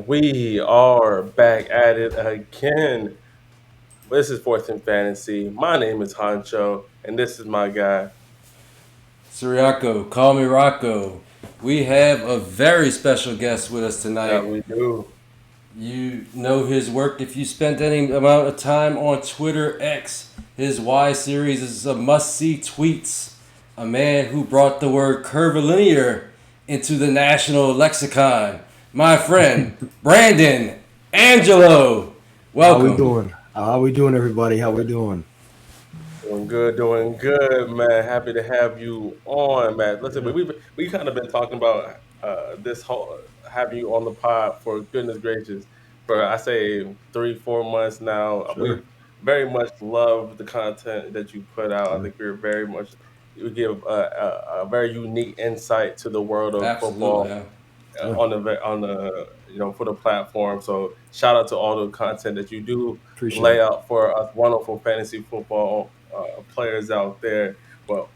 We are back at it again. This is Fourth in Fantasy. My name is Hancho, and this is my guy. Siriaco, call me Rocco. We have a very special guest with us That tonight. we do. You know his work if you spent any amount of time on Twitter X. His Y series is a must see tweets. A man who brought the word curvilinear into the national lexicon. My friend, Brandon Angelo. How we Welcome. doing? How we doing, everybody? How we doing? Doing good, man. Happy to have you on, man. Listen, Yeah, we kind of been talking about this whole having you on the pod for goodness gracious for I say 3 4 months now. sure. We very much love the content that you put out. I Yeah, think we're very much you give a very unique insight to the world of Absolutely. football Yeah. yeah. on the for the platform. So shout out to all the content that you do Appreciate lay it. out for us wonderful fantasy football players out there. Well,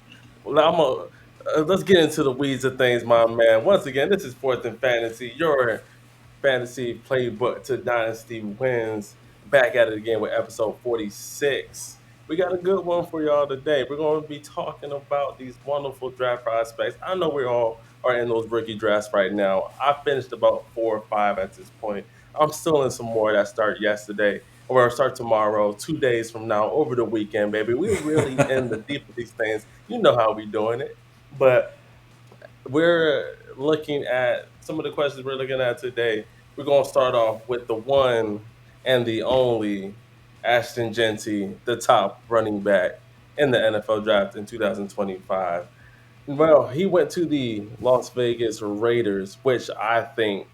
let's get into the weeds of things, my man. Once again, this is Fourth in Fantasy, your fantasy playbook to dynasty wins. Back at it again with episode 46. We got a good one for y'all today. We're going to be talking about these wonderful draft prospects. I know we all are in those rookie drafts right now. I finished about 4 or 5 at this point. I'm still in some more that start yesterday or start tomorrow, 2 days from now, over the weekend, baby. We're really in the deep of these things. You know how we doing it. But we're looking at some of the questions we're looking at today. We're going to start off with the one and the only Ashton Genty, the top running back in the NFL draft in 2025. Well, he went to the Las Vegas Raiders, which I think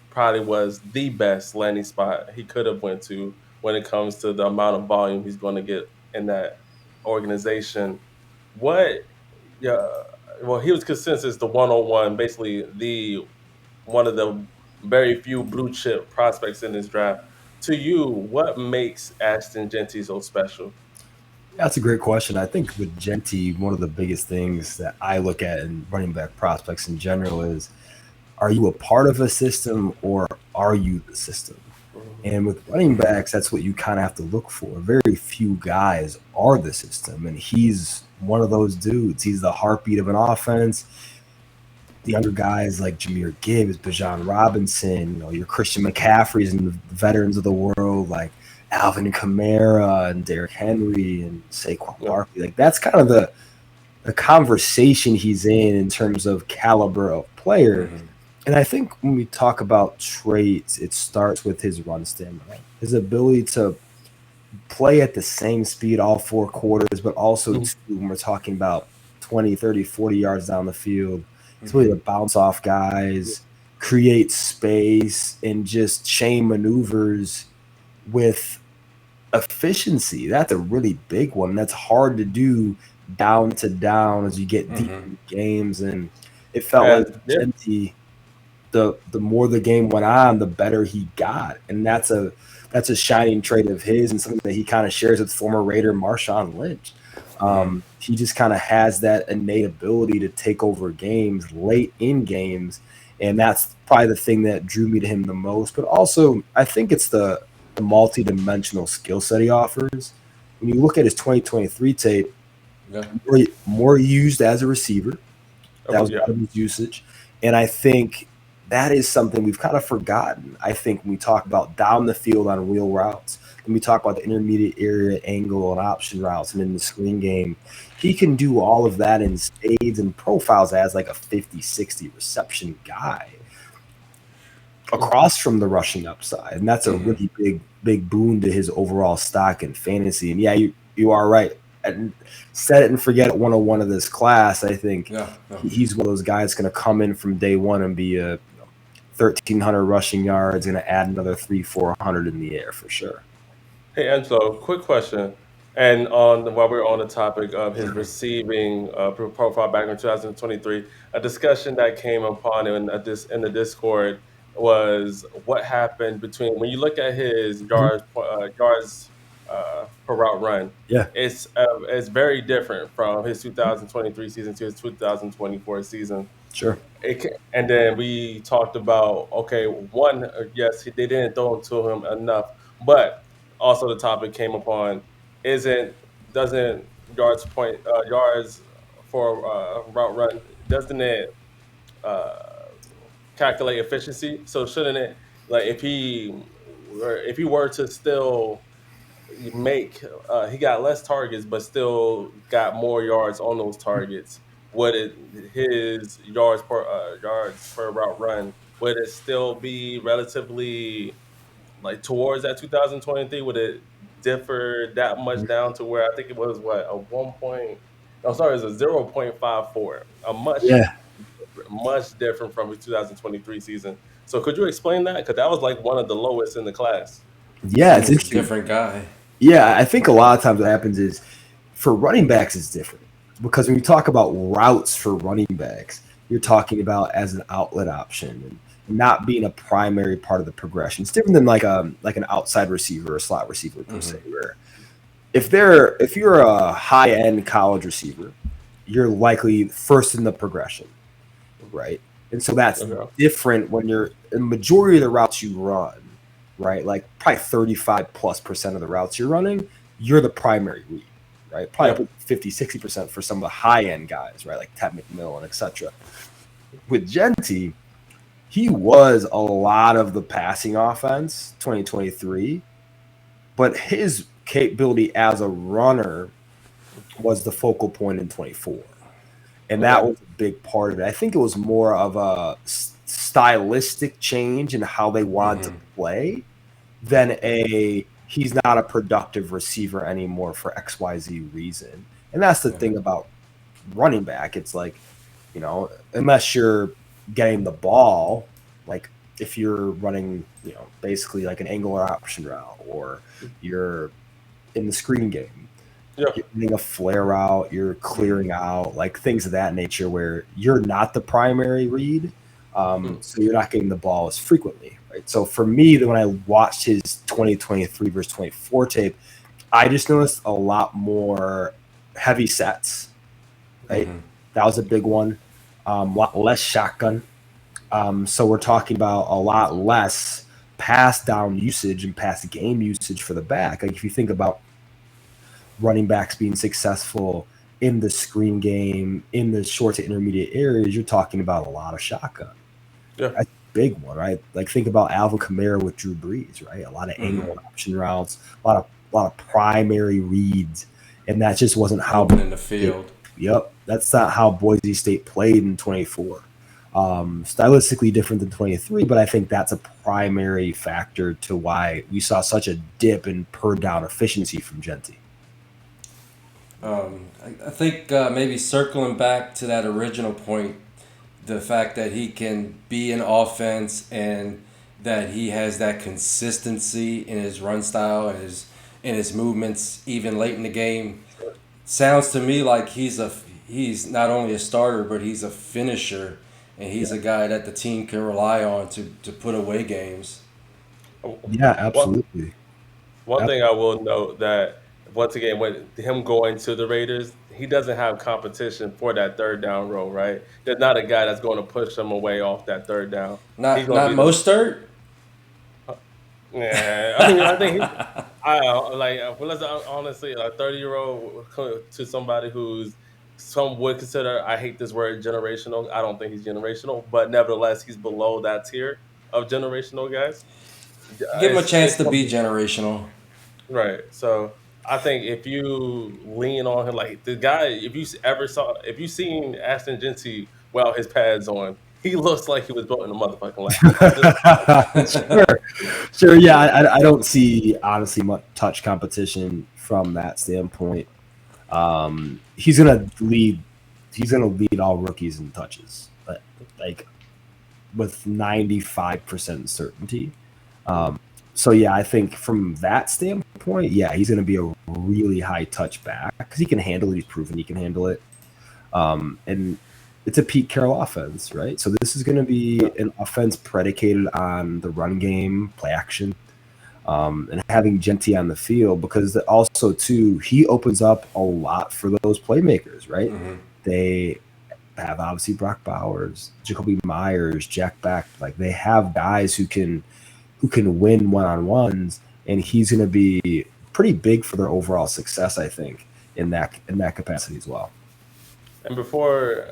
probably was the best landing spot he could have went to when it comes to the amount of volume he's going to get in that organization. What yeah, well, he was consensus the 101, basically the one of the very few blue chip prospects in this draft. To you, what makes Ashton Genty so special? That's a great question. I think with Genty, one of the biggest things that I look at in running back prospects in general is, are you a part of a system or are you the system? Mhm. And with running backs, that's what you kind of have to look for. Very few guys are the system, and he's one of those dudes. He's the heartbeat of an offense. The younger guys like Jameer Gibbs, Bijan Robinson, your Christian McCaffreys and the veterans of the world like Alvin Kamara and Derrick Henry and Saquon Yeah. Barkley. Like that's kind of the conversation he's in terms of caliber of player. Mm-hmm. And I think when we talk about traits, it starts with his run stamina, his ability to play at the same speed all 4 quarters, but also Mhm. too, when we're talking about 20, 30, 40 yards down the field, it's really Mm-hmm. to bounce off guys, create space, and just chain maneuvers with efficiency. That's a really big one. That's hard to do down to down as you get deep Mm-hmm. in games. And it felt like And yeah, Genty, the more the game went on, the better he got. And that's a shining trait of his and something that he kind of shares with former Raider Marshawn Lynch. Mm-hmm. He just kind of has that innate ability to take over games late in games, and that's probably the thing that drew me to him the most. But also, I think it's the multi-dimensional skill set he offers. When you look at his 2023 tape, Yeah. more used as a receiver. That oh was a yeah, lot of his usage. And I think that is something we've kind of forgotten. I think when we talk about down the field on wheel routes, when we talk about the intermediate area angle and option routes and in the screen game, he can do all of that in spades and profiles as like a 50, 60 reception guy across from the rushing upside. And that's a Mm-hmm. really big boon to his overall stock and fantasy. And yeah, you are right. And set it and forget it 101 of this class. I think Yeah. Yeah. he's one of those guys going to come in from day one and be a 1,300 rushing yards, going to add another 300, 400 in the air for sure. hey Angelo, quick question. And on while we're on the topic of his receiving profile back in 2023, a discussion that came upon in the Discord was what happened between when you look at his Mhm. yards per route run. Yeah, It's very different from his 2023 season to his 2024 season. sure. And then we talked about okay, one, yes, they didn't throw to him enough, but also the topic came upon isn't doesn't yards for route run doesn't it uh, calculate efficiency? So shouldn't it like if he were to still make he got less targets but still got more yards on those targets, would it his yards per route run would it still be relatively like towards that 2023? Would it differ that much down to where I think it was what a 1 point, I'm sorry, it's a 0.54, a Yeah, much different from his 2023 season. So could you explain that, because that was like one of the lowest in the class. yeah, it's Seems a interesting. different guy. Yeah, I think a lot of times what happens is for running backs it's different because when you talk about routes for running backs, you're talking about as an outlet option and not being a primary part of the progression. It's different than like an outside receiver or slot receiver per se, where if you're a high end college receiver, you're likely first in the progression, right? And so that's Okay. different when you're the majority of the routes you run, right? Like probably 35+% of the routes you're running, you're the primary read, right? Yeah. Probably 50-60% for some of the high end guys, right? Like Ted McMillan, etc. With Genty, he was a lot of the passing offense 2023, but his capability as a runner was the focal point in 24. And that Okay. was a big part of it. I think it was more of a stylistic change in how they wanted to play than a he's not a productive receiver anymore for XYZ reason. And that's the thing about running back. It's like, unless you're getting the ball, like if you're running, basically like an angular option route or you're in the screen game, Yeah. you're running a flare route, you're clearing out, like things of that nature where you're not the primary read. So you're not getting the ball as frequently, right? So for me, when I watched his 2023 versus 24 tape, I just noticed a lot more heavy sets, right? That was a big one. A lot less shotgun. So we're talking about a lot less pass down usage and pass game usage for the back. Like if you think about running backs being successful in the screen game, in the short to intermediate areas, you're talking about a lot of shotgun. Yeah. That's a big one, right? Like think about Alvin Kamara with Drew Brees, right? A lot of angle option routes, a lot of primary reads, and that just wasn't how Open in the field. Yep, that's not how Boise State played in 24. Stylistically different than 23, but I think that's a primary factor to why we saw such a dip in per down efficiency from Genty. I think maybe circling back to that original point, the fact that he can be an offense and that he has that consistency in his run style and his movements even late in the game sounds to me like he's not only a starter but he's a finisher, and he's a guy that the team can rely on to put away games. Yeah, One absolutely. one thing I will note that once again, with him going to the Raiders, he doesn't have competition for that third down role, right? There's not a guy that's going to push him away off that third down. He's going to Not be the Mostert. yeah. I mean, I think I like well, let's honestly, a 30-year-old to somebody who's some would consider, I hate this word, generational. I don't think he's generational, but nevertheless, he's below that tier of generational guys. Give him a chance It's to be generational. right. So I think if you lean on him, like the guy, if you seen Ashton Genty without his pads on, he looks like he was built in a motherfucking lab. Sure, sure. Yeah, I don't see honestly much touch competition from that standpoint. He's gonna lead. He's gonna lead all rookies in touches, but like with 95% certainty. So yeah, I think from that standpoint, yeah, he's gonna be a really high touch back because he can handle it. He's proven he can handle it. And it's a Pete Carroll offense, right? So this is going to be an offense predicated on the run game, play action, and having Jeanty on the field because also, too, he opens up a lot for those playmakers, right? Mm-hmm. They have, obviously, Brock Bowers, Jacoby Myers, Jack Beck. Like, they have guys who can win one-on-ones, and he's going to be pretty big for their overall success, I think, in that capacity as well. And before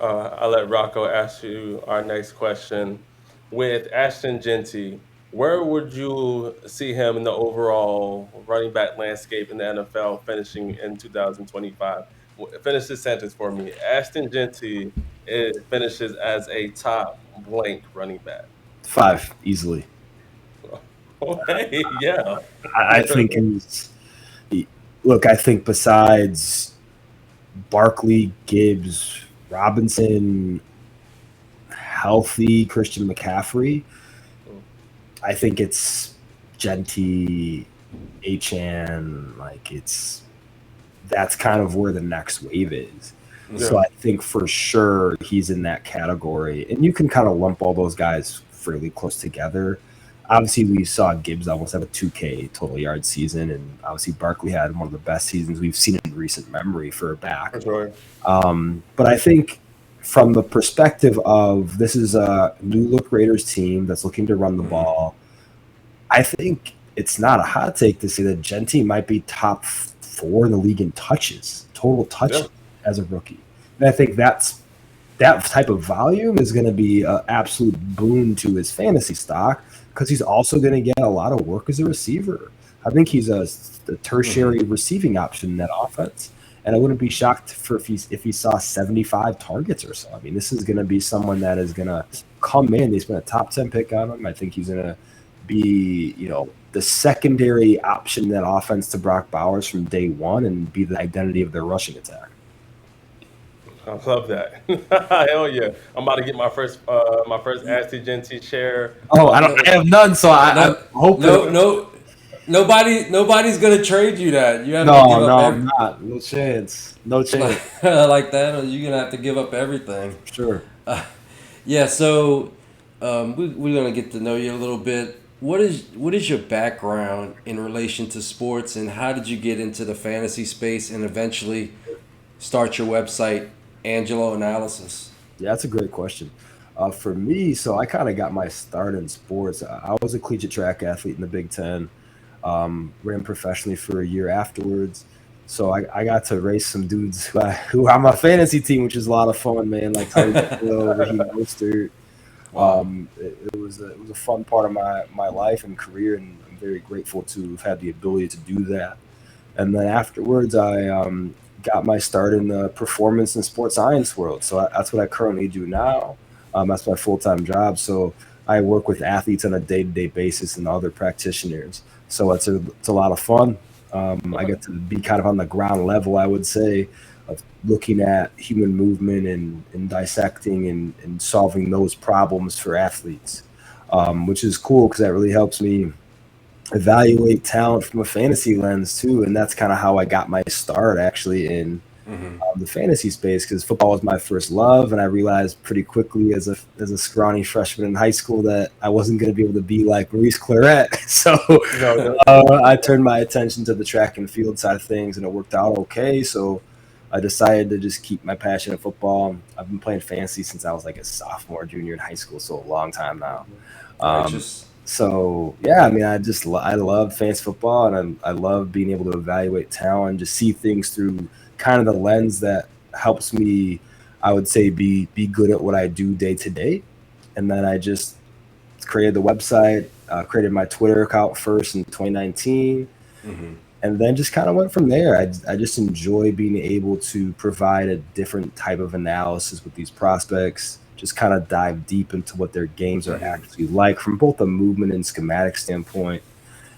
I let Rocco ask you our next question, with Ashton Genty, where would you see him in the overall running back landscape in the NFL finishing in 2025? Finish this sentence for me. Ashton Genty finishes as a top blank running back. 5, easily. Okay, yeah. I think I think besides Barkley, Gibbs, Robinson, healthy Christian McCaffrey, I think it's Jeanty, Achan, that's kind of where the next wave is. Yeah. So I think for sure he's in that category. And you can kind of lump all those guys fairly close together. Obviously, we saw Gibbs almost have a 2K total yard season, and obviously Barkley had one of the best seasons we've seen in recent memory for a back. For sure. But I think from the perspective of this is a new-look Raiders team that's looking to run the ball, I think it's not a hot take to say that Jeanty might be top 4 in the league in touches, total touches as a rookie. And I think that type of volume is going to be an absolute boon to his fantasy stock, because he's also going to get a lot of work as a receiver. I think he's a tertiary receiving option in that offense. And I wouldn't be shocked if he saw 75 targets or so. I mean, this is going to be someone that is going to come in. They spent a top 10 pick on him. I think he's going to be, the secondary option in that offense to Brock Bowers from day one and be the identity of their rushing attack. I love that. Hell yeah! I'm about to get my first Ashton Genty share. Oh, I have none, so I hope nobody's gonna trade you that. You have to give up I'm not. No chance. Like that, or you're gonna have to give up everything. Sure. Yeah. So we're gonna get to know you a little bit. What is your background in relation to sports, and how did you get into the fantasy space and eventually start your website, Angelo Analysis? Yeah, that's a great question. For me, so I kind of got my start in sports. I was a collegiate track athlete in the Big Ten, ran professionally for a year afterwards. So I got to race some dudes who are on my fantasy team, which is a lot of fun, man, like Tyreek Hill, Raheem Mostert. It was a fun part of my life and career, and I'm very grateful to have had the ability to do that. And then afterwards, I got my start in the performance and sports science world. So that's what I currently do now. That's my full-time job. So I work with athletes on a day-to-day basis and other practitioners. So it's a lot of fun. I get to be kind of on the ground level, I would say, of looking at human movement and dissecting and solving those problems for athletes, which is cool because that really helps me evaluate talent from a fantasy lens too. And that's kind of how I got my start actually in the fantasy space, because football was my first love, and I realized pretty quickly as a scrawny freshman in high school that I wasn't going to be able to be like Maurice Claret. So I turned my attention to the track and field side of things, and it worked out okay. So I decided to just keep my passion in football. I've been playing fantasy since I was like a sophomore, junior in high school, so a long time now. So yeah, I mean, I love fantasy football, and I love being able to evaluate talent, just see things through kind of the lens that helps me, I would say, be good at what I do day to day. And then I just created the website, created my Twitter account first in 2019, and then just kind of went from there. I just enjoy being able to provide a different type of analysis with these prospects, just kind of dive deep into what their games are actually like from both a movement and schematic standpoint,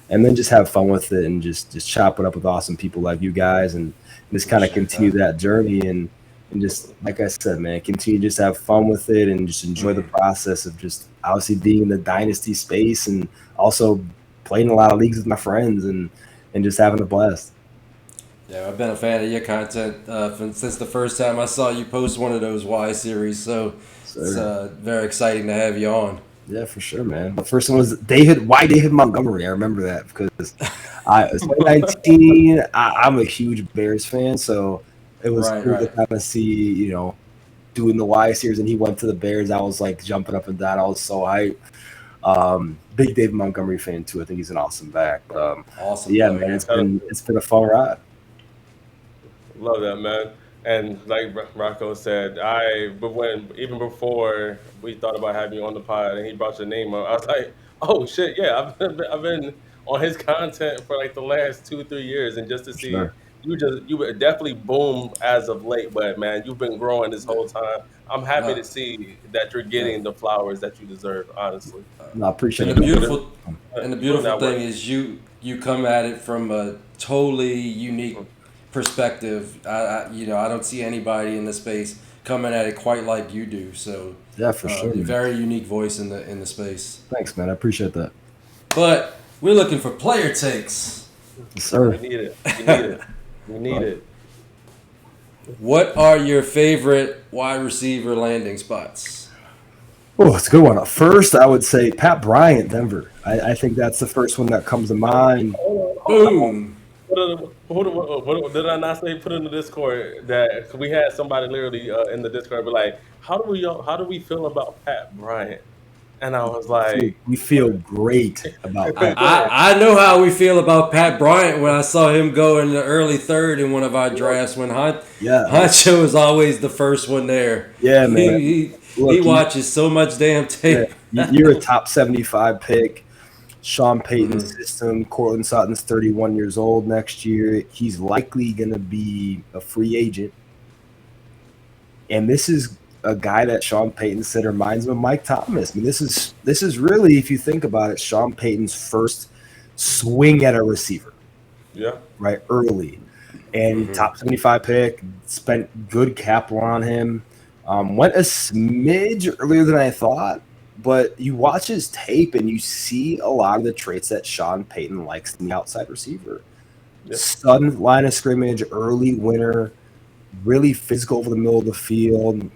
and then just have fun with it and just chop it up with awesome people like you guys, and just kind of continue that journey and just, like I said, man, continue to just have fun with it and just enjoy the process of just obviously being in the dynasty space and also playing a lot of leagues with my friends and just having a blast. Yeah, I've been a fan of your content since the first time I saw you post one of those Y series. So it's very exciting to have you on. Yeah, for sure, man. The first one was David. Why David Montgomery? I remember that because it's 2019. I'm a huge Bears fan, so it was cool to kind of see, doing the Y series, and he went to the Bears. I was like jumping up and down. I was so hyped. Big David Montgomery fan too. I think he's an awesome back. Awesome. Yeah, man. It's been a fun ride. Love that, man. And like Rocco said, even before we thought about having you on the pod and he brought your name up, I was like, oh shit, yeah, I've been on his content for like the last 2-3 years, and just to see you would definitely boom as of late, but man, you've been growing this whole time. I'm happy to see that you're getting the flowers that you deserve, honestly. No, I appreciate and it. The beautiful thing is you come at it from a totally unique perspective. I don't see anybody in the space coming at it quite like you do. So yeah, for sure. Very unique voice in the space. Thanks, man. I appreciate that. But we're looking for player takes. Yes, sir. We need it. We need it. What are your favorite wide receiver landing spots? Oh, it's a good one. First, I would say Pat Bryant, Denver. I think that's the first one that comes to mind. Boom. What did I not say? Put in the Discord that we had somebody literally in the Discord be like, how do we feel about Pat Bryant? And I was like, we feel great about Pat. I know how we feel about Pat Bryant when I saw him go in the early third in one of our drafts when Hancho was always the first one there. Yeah, man. He watches so much damn tape. Yeah, you're a top 75 pick. Sean Payton's system. Courtland Sutton's 31 years old next year. He's likely going to be a free agent. And this is a guy that Sean Payton said reminds him of Mike Thomas. I mean, this is really, if you think about it, Sean Payton's first swing at a receiver. Yeah. Right, early. And top 75 pick, spent good capital on him. Went a smidge earlier than I thought, but you watch his tape and you see a lot of the traits that Sean Payton likes in the outside receiver. Yeah. Sudden line of scrimmage, early winner, really physical over the middle of the field,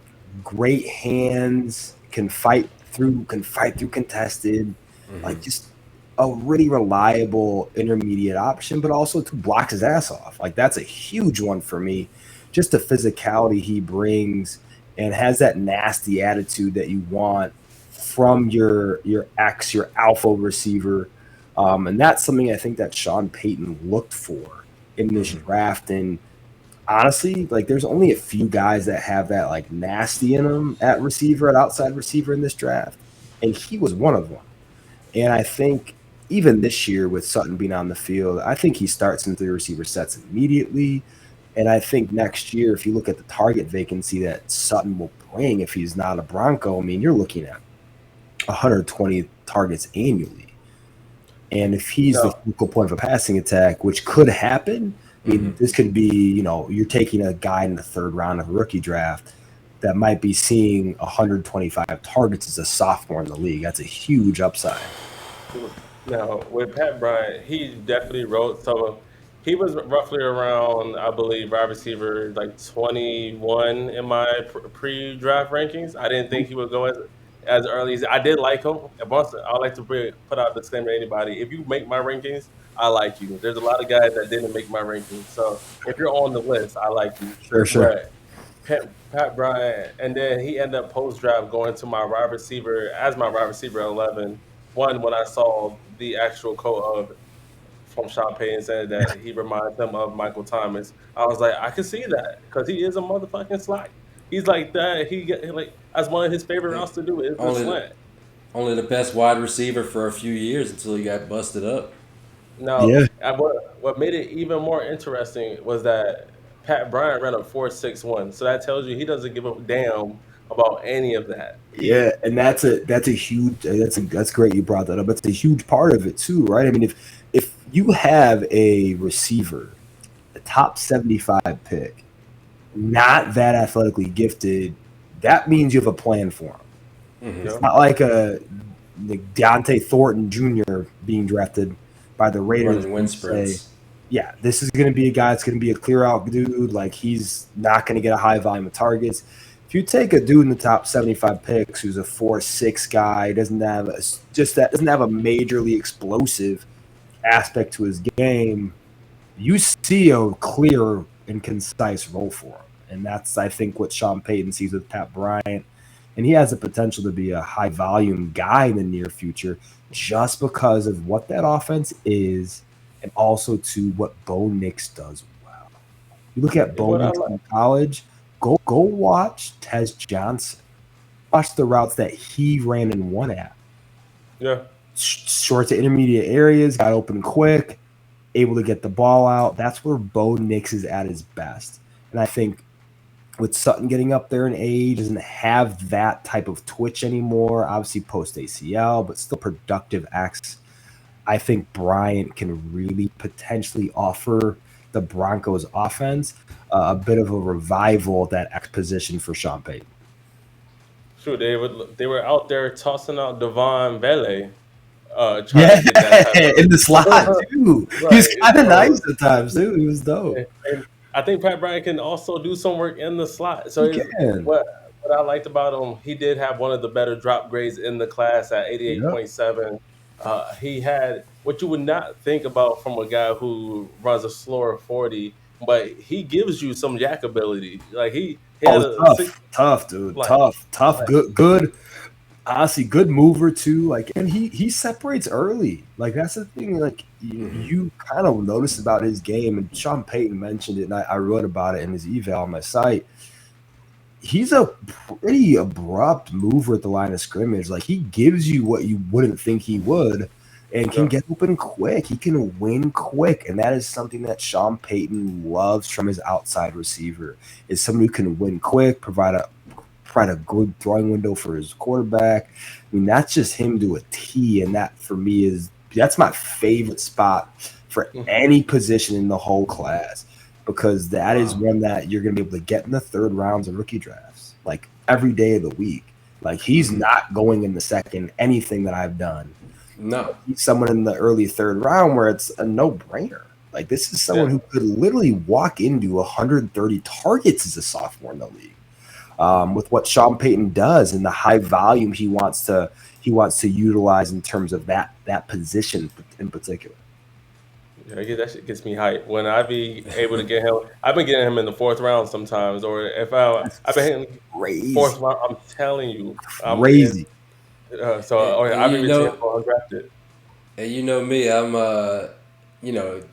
great hands, can fight through contested, like just a really reliable intermediate option, but also to block his ass off. Like that's a huge one for me. Just the physicality he brings and has that nasty attitude that you want from your alpha receiver. And that's something I think that Sean Payton looked for in this draft. And honestly, like there's only a few guys that have that like nasty in them at outside receiver in this draft. And he was one of them. And I think even this year with Sutton being on the field, I think he starts in 3 receiver sets immediately. And I think next year, if you look at the target vacancy that Sutton will bring, if he's not a Bronco, I mean, you're looking at 120 targets annually. And if he's the focal point of a passing attack, which could happen, I mean, this could be, you're taking a guy in the 3rd round of a rookie draft that might be seeing 125 targets as a sophomore in the league. That's a huge upside. Now, with Pat Bryant, he definitely wrote some of. He was roughly around, I believe, wide receiver like 21 in my pre-draft rankings. I didn't think he would go as early as I did like him. I like to put out a disclaimer to anybody: if you make my rankings, I like you. There's a lot of guys that didn't make my rankings, so if you're on the list, I like you. Sure. Pat Bryant, and then he ended up post-draft going to my wide receiver 11. One, when I saw the actual quote of from Sean Payton said that he reminds them of Michael Thomas, I was like, I can see that because he is a motherfucking slack. He's like that. That's one of his favorite routes to do is the slant. Only the best wide receiver for a few years until he got busted up. No, what made it even more interesting was that Pat Bryant ran a 4.61, so that tells you he doesn't give a damn about any of that. Yeah, and that's great you brought that up. That's a huge part of it too, right? I mean, if you have a receiver, a top 75 pick, not that athletically gifted, that means you have a plan for him. It's not like Deontay Thornton Jr. being drafted by the Raiders. Wind sprints. yeah, this is going to be a guy that's going to be a clear out dude. Like, he's not going to get a high volume of targets. If you take a dude in the top 75 picks who's a 4.6 guy, doesn't have a majorly explosive aspect to his game, you see a clear and concise role for him. And that's, I think, what Sean Payton sees with Pat Bryant. And he has the potential to be a high volume guy in the near future just because of what that offense is and also to what Bo Nix does well. You look at Bo Nix in college, go watch Tez Johnson. Watch the routes that he ran and won at. Yeah. Short to intermediate areas, got open quick, able to get the ball out. That's where Bo Nix is at his best. And I think with Sutton getting up there in age, doesn't have that type of twitch anymore, obviously post ACL, but still productive acts. I think Bryant can really potentially offer the Broncos offense a bit of a revival at that X position for Sean Payton. Sure, they were out there tossing out Devon Vele, trying to get that type of, in the slot too. Right. He was kind of nice at times too. He was dope. And I think Pat Bryant can also do some work in the slot. So what I liked about him, he did have one of the better drop grades in the class at 88.7. He had what you would not think about from a guy who runs a slower 40, but he gives you some yak ability. Like he had tough, dude. Tough, good. Honestly, good mover too. Like, and he separates early. Like, that's the thing. Like, you kind of notice about his game, and Sean Payton mentioned it, and I wrote about it in his eval on my site. He's a pretty abrupt mover at the line of scrimmage. Like, he gives you what you wouldn't think he would, and can get open quick. He can win quick, and that is something that Sean Payton loves from his outside receiver. Is someone who can win quick, provide a good throwing window for his quarterback. I mean, that's just him to a T, and that for me that's my favorite spot for any position in the whole class, because that is one that you're going to be able to get in the third rounds of rookie drafts, like every day of the week. Like, he's not going in the second anything that I've done. No, he's someone in the early third round where it's a no-brainer. Like, this is someone who could literally walk into 130 targets as a sophomore in the league. With what Sean Payton does and the high volume he wants to utilize in terms of that position in particular. Yeah, that shit gets me hyped. When I be able to get him, I've been getting him in the fourth round sometimes, or if I've been hitting fourth round. I'm telling you, crazy. I've been undrafted. And you know me, I'm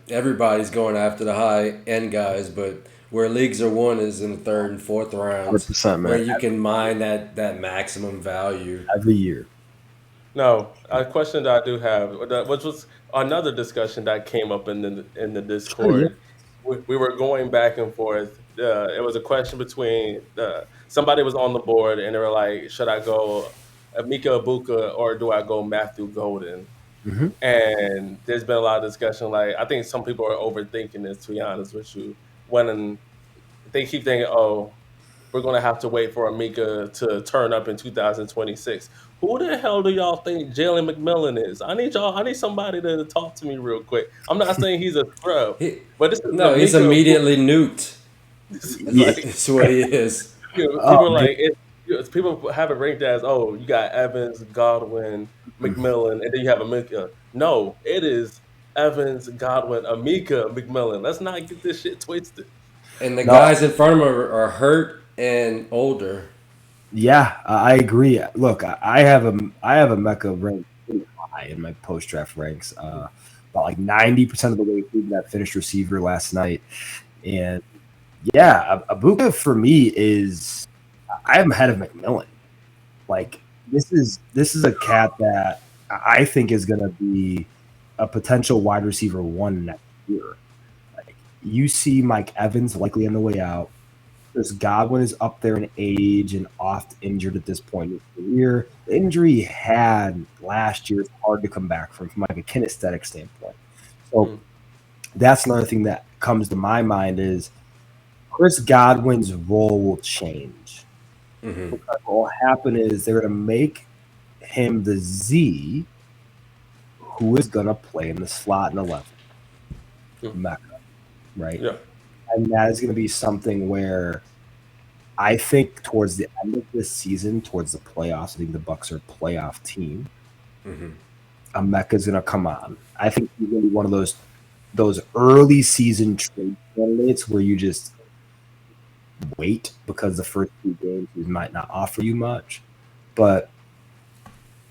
everybody's going after the high end guys, but where leagues are won is in the third and fourth rounds, 100%, man. where you can mine that maximum value every year. No, a question that I do have, which was another discussion that came up in the Discord. We were going back and forth. It was a question between somebody was on the board and they were like, should I go Emeka Egbuka or do I go Matthew Golden? Mm-hmm. And there's been a lot of discussion. Like, I think some people are overthinking this, to be honest with you. When they keep thinking, oh, we're going to have to wait for Emeka to turn up in 2026. Who the hell do y'all think Jalen McMillan is? I need somebody to talk to me real quick. I'm not saying he's a scrub, but he's immediately nuked. That's what he is. People have it ranked as, oh, you got Evans, Godwin, McMillan, and then you have Emeka. No, it is Evans, Godwin, Emeka, McMillan. Let's not get this shit twisted. And the guys in front of him are hurt and older. Yeah, I agree. Look, I have Emeka ranked pretty high in my post-draft ranks. About like 90% of the way through that finished receiver last night. And yeah, Egbuka for me is I am ahead of McMillan. Like, this is a cat that I think is going to be a potential wide receiver 1 next year. Like, you see Mike Evans likely on the way out. This Godwin is up there in age and oft injured at this point in his career. The injury he had last year is hard to come back from like a kinesthetic standpoint. So that's another thing that comes to my mind is Chris Godwin's role will change. Mm-hmm. Because what will happen is they're going to make him the Z who is going to play in the slot in 11. Emeka. right? Yeah. And that is going to be something where I think towards the end of this season, towards the playoffs, I think the Bucks are a playoff team. Emeka's going to come on. I think he's going to be one of those early season trade candidates where you just wait because the first 2 games he might not offer you much, but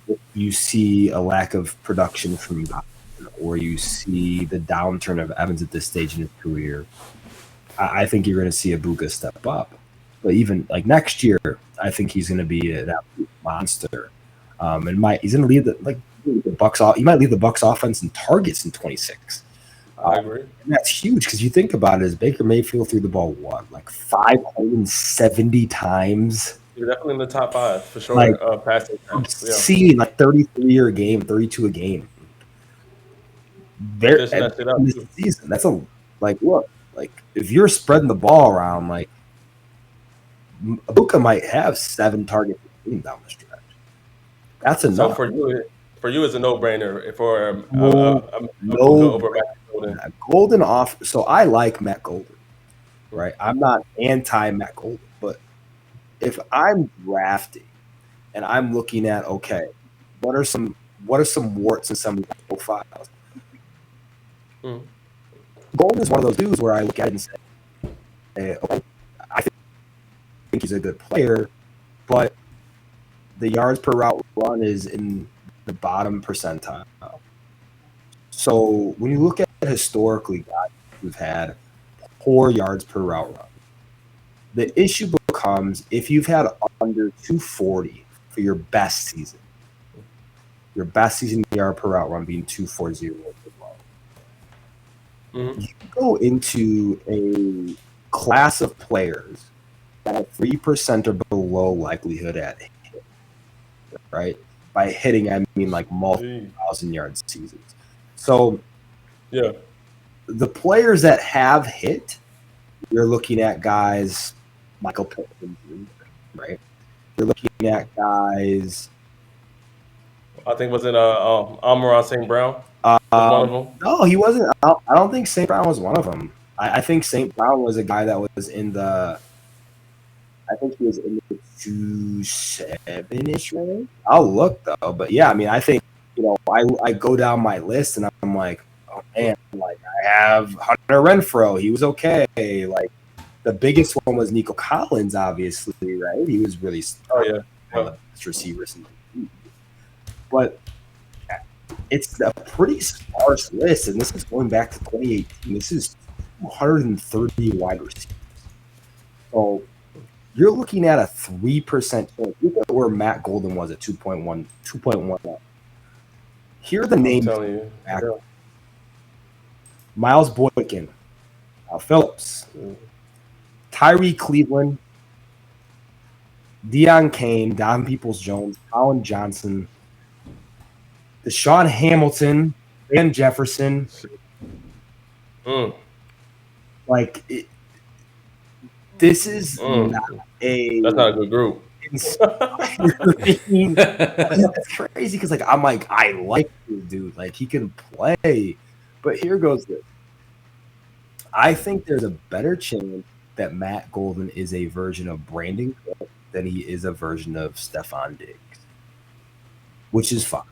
if you see a lack of production from or you see the downturn of Evans at this stage in his career, I think you're going to see Egbuka step up. But even like next year, I think he's going to be an absolute monster. And he's going to lead the Bucks off. He might lead the Bucks offense in targets in 26. I agree. And that's huge because you think about it, as Baker Mayfield threw the ball like 570 times. You're definitely in the top 5 for sure. Like, Passing. Seeing like 33 a game, 32 a game. There this season. That's look, if you're spreading the ball around, like Egbuka might have 7 targets down the stretch. That's enough. So for you, it's a no-brainer for over Matt Golden. Golden off. So I like Matt Golden, right? I'm not anti Matt Golden, but if I'm drafting and I'm looking at what are some warts in some profiles? Golden is one of those dudes where I look at it and say, okay, I think he's a good player, but the yards per route run is in the bottom percentile. So when you look at historically guys who've had poor yards per route run, the issue becomes if you've had under 240 for your best season yard per route run being 240. You go into a class of players that have 3% or below likelihood at hit, right? By hitting, I mean like multiple 1,000-yard seasons. So, yeah, the players that have hit, you're looking at guys, Michael Pittman, right? You're looking at guys. I think was it Amon-Ra St. Brown? One of them? No, he wasn't. I don't think St. Brown was one of them. I think St. Brown was a guy that was in the. I think he was in the 2.7-ish range. I'll look though, but yeah, I mean, I think I go down my list and I'm like, oh man, like I have Hunter Renfrow. He was okay. Like the biggest one was Nico Collins, obviously, right? He was really one of the best receivers in the league. But it's a pretty sparse list, and this is going back to 2018. This is 230 wide receivers. So you're looking at a 3% chance. Look at where Matt Golden was at 2.1. Here are the names. Miles Boykin, Phillips, Tyree Cleveland, Deion Kane, Don Peoples-Jones, Colin Johnson, Deshaun Hamilton, Van Jefferson. This is not a. That's not a good group. That's crazy because I'm like, I like this dude. Like he can play, but here goes this. I think there's a better chance that Matt Golden is a version of Brandon Cook than he is a version of Stephon Diggs, which is fine,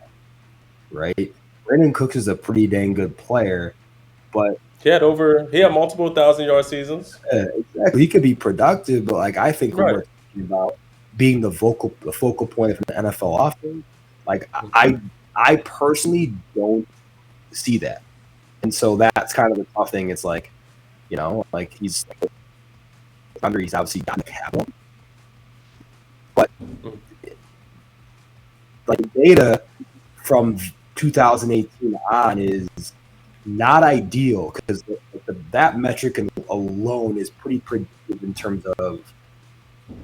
right? Brandon Cooks is a pretty dang good player, but he had multiple 1,000-yard seasons. Exactly, he could be productive, but like I think we're talking about being the focal point of an NFL offense. Like I personally don't see that, and so that's kind of the tough thing. It's like, like he's obviously got to have one, but like data from 2018 on is not ideal because that metric alone is pretty predictive in terms of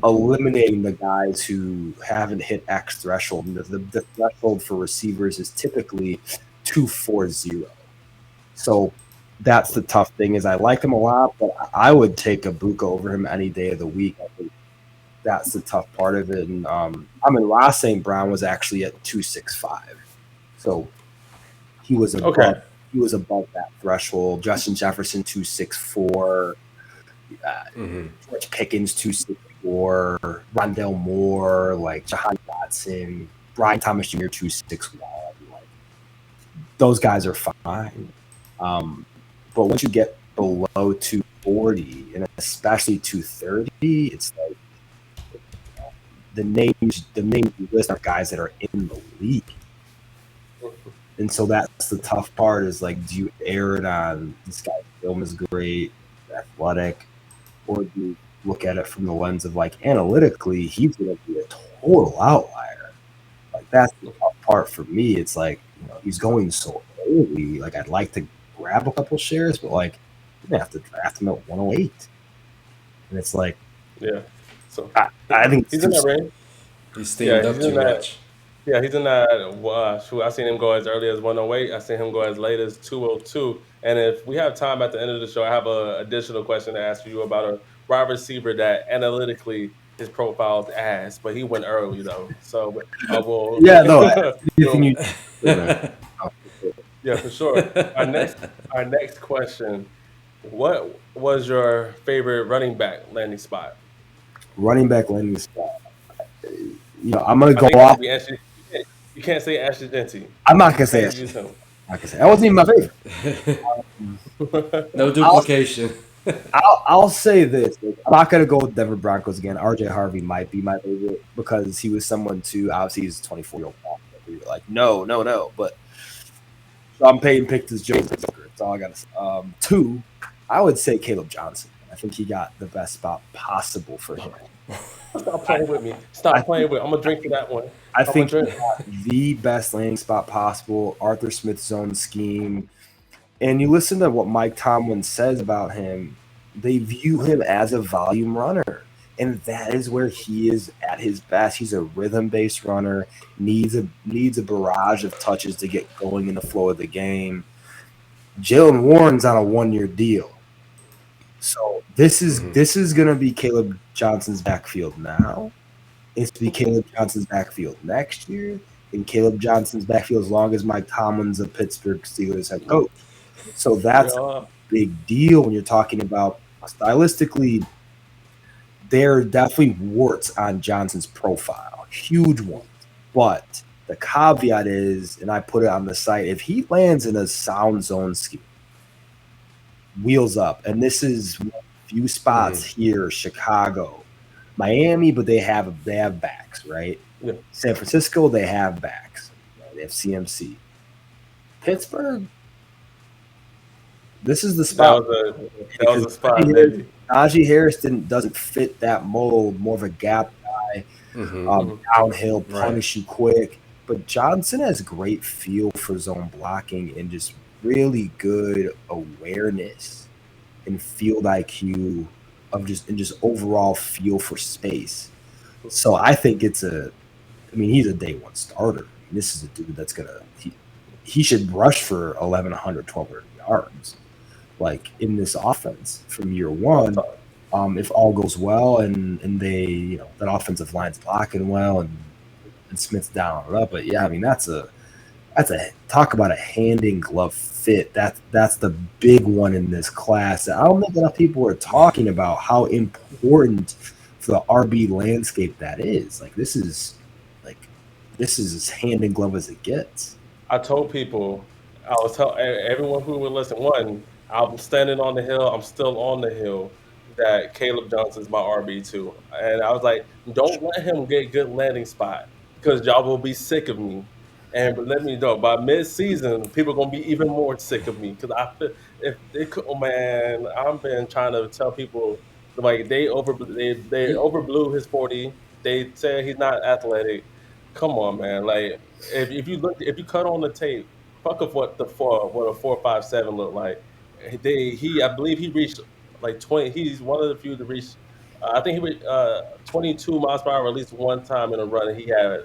eliminating the guys who haven't hit X threshold. And the threshold for receivers is typically 240. So that's the tough thing. Is I like him a lot, but I would take Egbuka over him any day of the week. I think that's the tough part of it. And Amon-Ra St. Brown was actually at 265, so he was above he was above that threshold. Justin Jefferson 264, George Pickens 264, Rondell Moore, like Jahan Dotson, Brian Thomas Jr. 261. Like, those guys are fine. But once you get below 240 and especially 230, it's like the names you list are guys that are in the league. And so that's the tough part is like, do you air it on this guy's film is great, athletic, or do you look at it from the lens of like analytically, he's going to be a total outlier? Like that's the tough part for me. It's like, you know, he's going so early. Like I'd like to grab a couple shares, but like you're going to have to draft him at 108. And it's like, yeah. So I think he's in that range. He's steamed up too much. Yeah, he's in that. Shoot, I seen him go as early as 108. I seen him go as late as 202. And if we have time at the end of the show, I have an additional question to ask you about a wide receiver that analytically his profile's ass, but he went early though. So we'll yeah, no. Yeah, for sure. Our next question: what was your favorite running back landing spot? Running back landing spot. You know, I'm gonna go off. You can't say Ashton Genty. I'm not gonna say Ashton. That wasn't even my favorite. No duplication. I'll say this. I'm not gonna go with Denver Broncos again. RJ Harvey might be my favorite because he was someone too. Obviously, he's a 24-year-old. We were like, no. But Sean Payton picked his Jones. That's all I gotta say. 2, I would say Caleb Johnson. I think he got the best spot possible for him. Stop playing with me. Stop playing with me. I'm going to drink for that one. I think he got the best landing spot possible, Arthur Smith's zone scheme. And you listen to what Mike Tomlin says about him, they view him as a volume runner. And that is where he is at his best. He's a rhythm-based runner, needs a barrage of touches to get going in the flow of the game. Jalen Warren's on a 1-year deal. So this is going to be Caleb Johnson's backfield now. It's to be Caleb Johnson's backfield next year, and Caleb Johnson's backfield as long as Mike Tomlin's a Pittsburgh Steelers head coach. So that's a big deal when you're talking about stylistically. There are definitely warts on Johnson's profile, huge ones. But the caveat is, and I put it on the site, if he lands in a sound zone scheme, wheels up, and this is a few spots here, Chicago, Miami, but they have backs, right? Yeah. San Francisco, they have backs. They have CMC. Pittsburgh, this is the spot. That was a spot. Najee Harris doesn't fit that mold. More of a gap guy, downhill, punish you quick. But Johnson has great feel for zone blocking and just really good awareness and field IQ of just overall feel for space. So I think he's a day one starter. This is a dude that's he should rush for 1,100, 1,200 yards, like in this offense from year one. If all goes well and they, that offensive line's blocking well and Smith's down it up. But yeah, I mean that's a talk about a hand in glove fit. That's the big one in this class. I don't think enough people are talking about how important for the RB landscape that is. Like this is as hand in glove as it gets. I told people, I was telling everyone who would listen, one, I'm standing on the hill, I'm still on the hill, that Caleb Johnson's my RB2. And I was like, don't let him get good landing spot because y'all will be sick of me. And let me know by mid-season, people are gonna be even more sick of me because I feel if they could. Oh man, I've been trying to tell people like they overblew his 40. They said he's not athletic. Come on, man. Like if you cut on the tape, fuck of what a 4.57 looked like. I believe he reached like 20. He's one of the few to reach. I think he reached 22 miles per hour at least one time in a run. He had.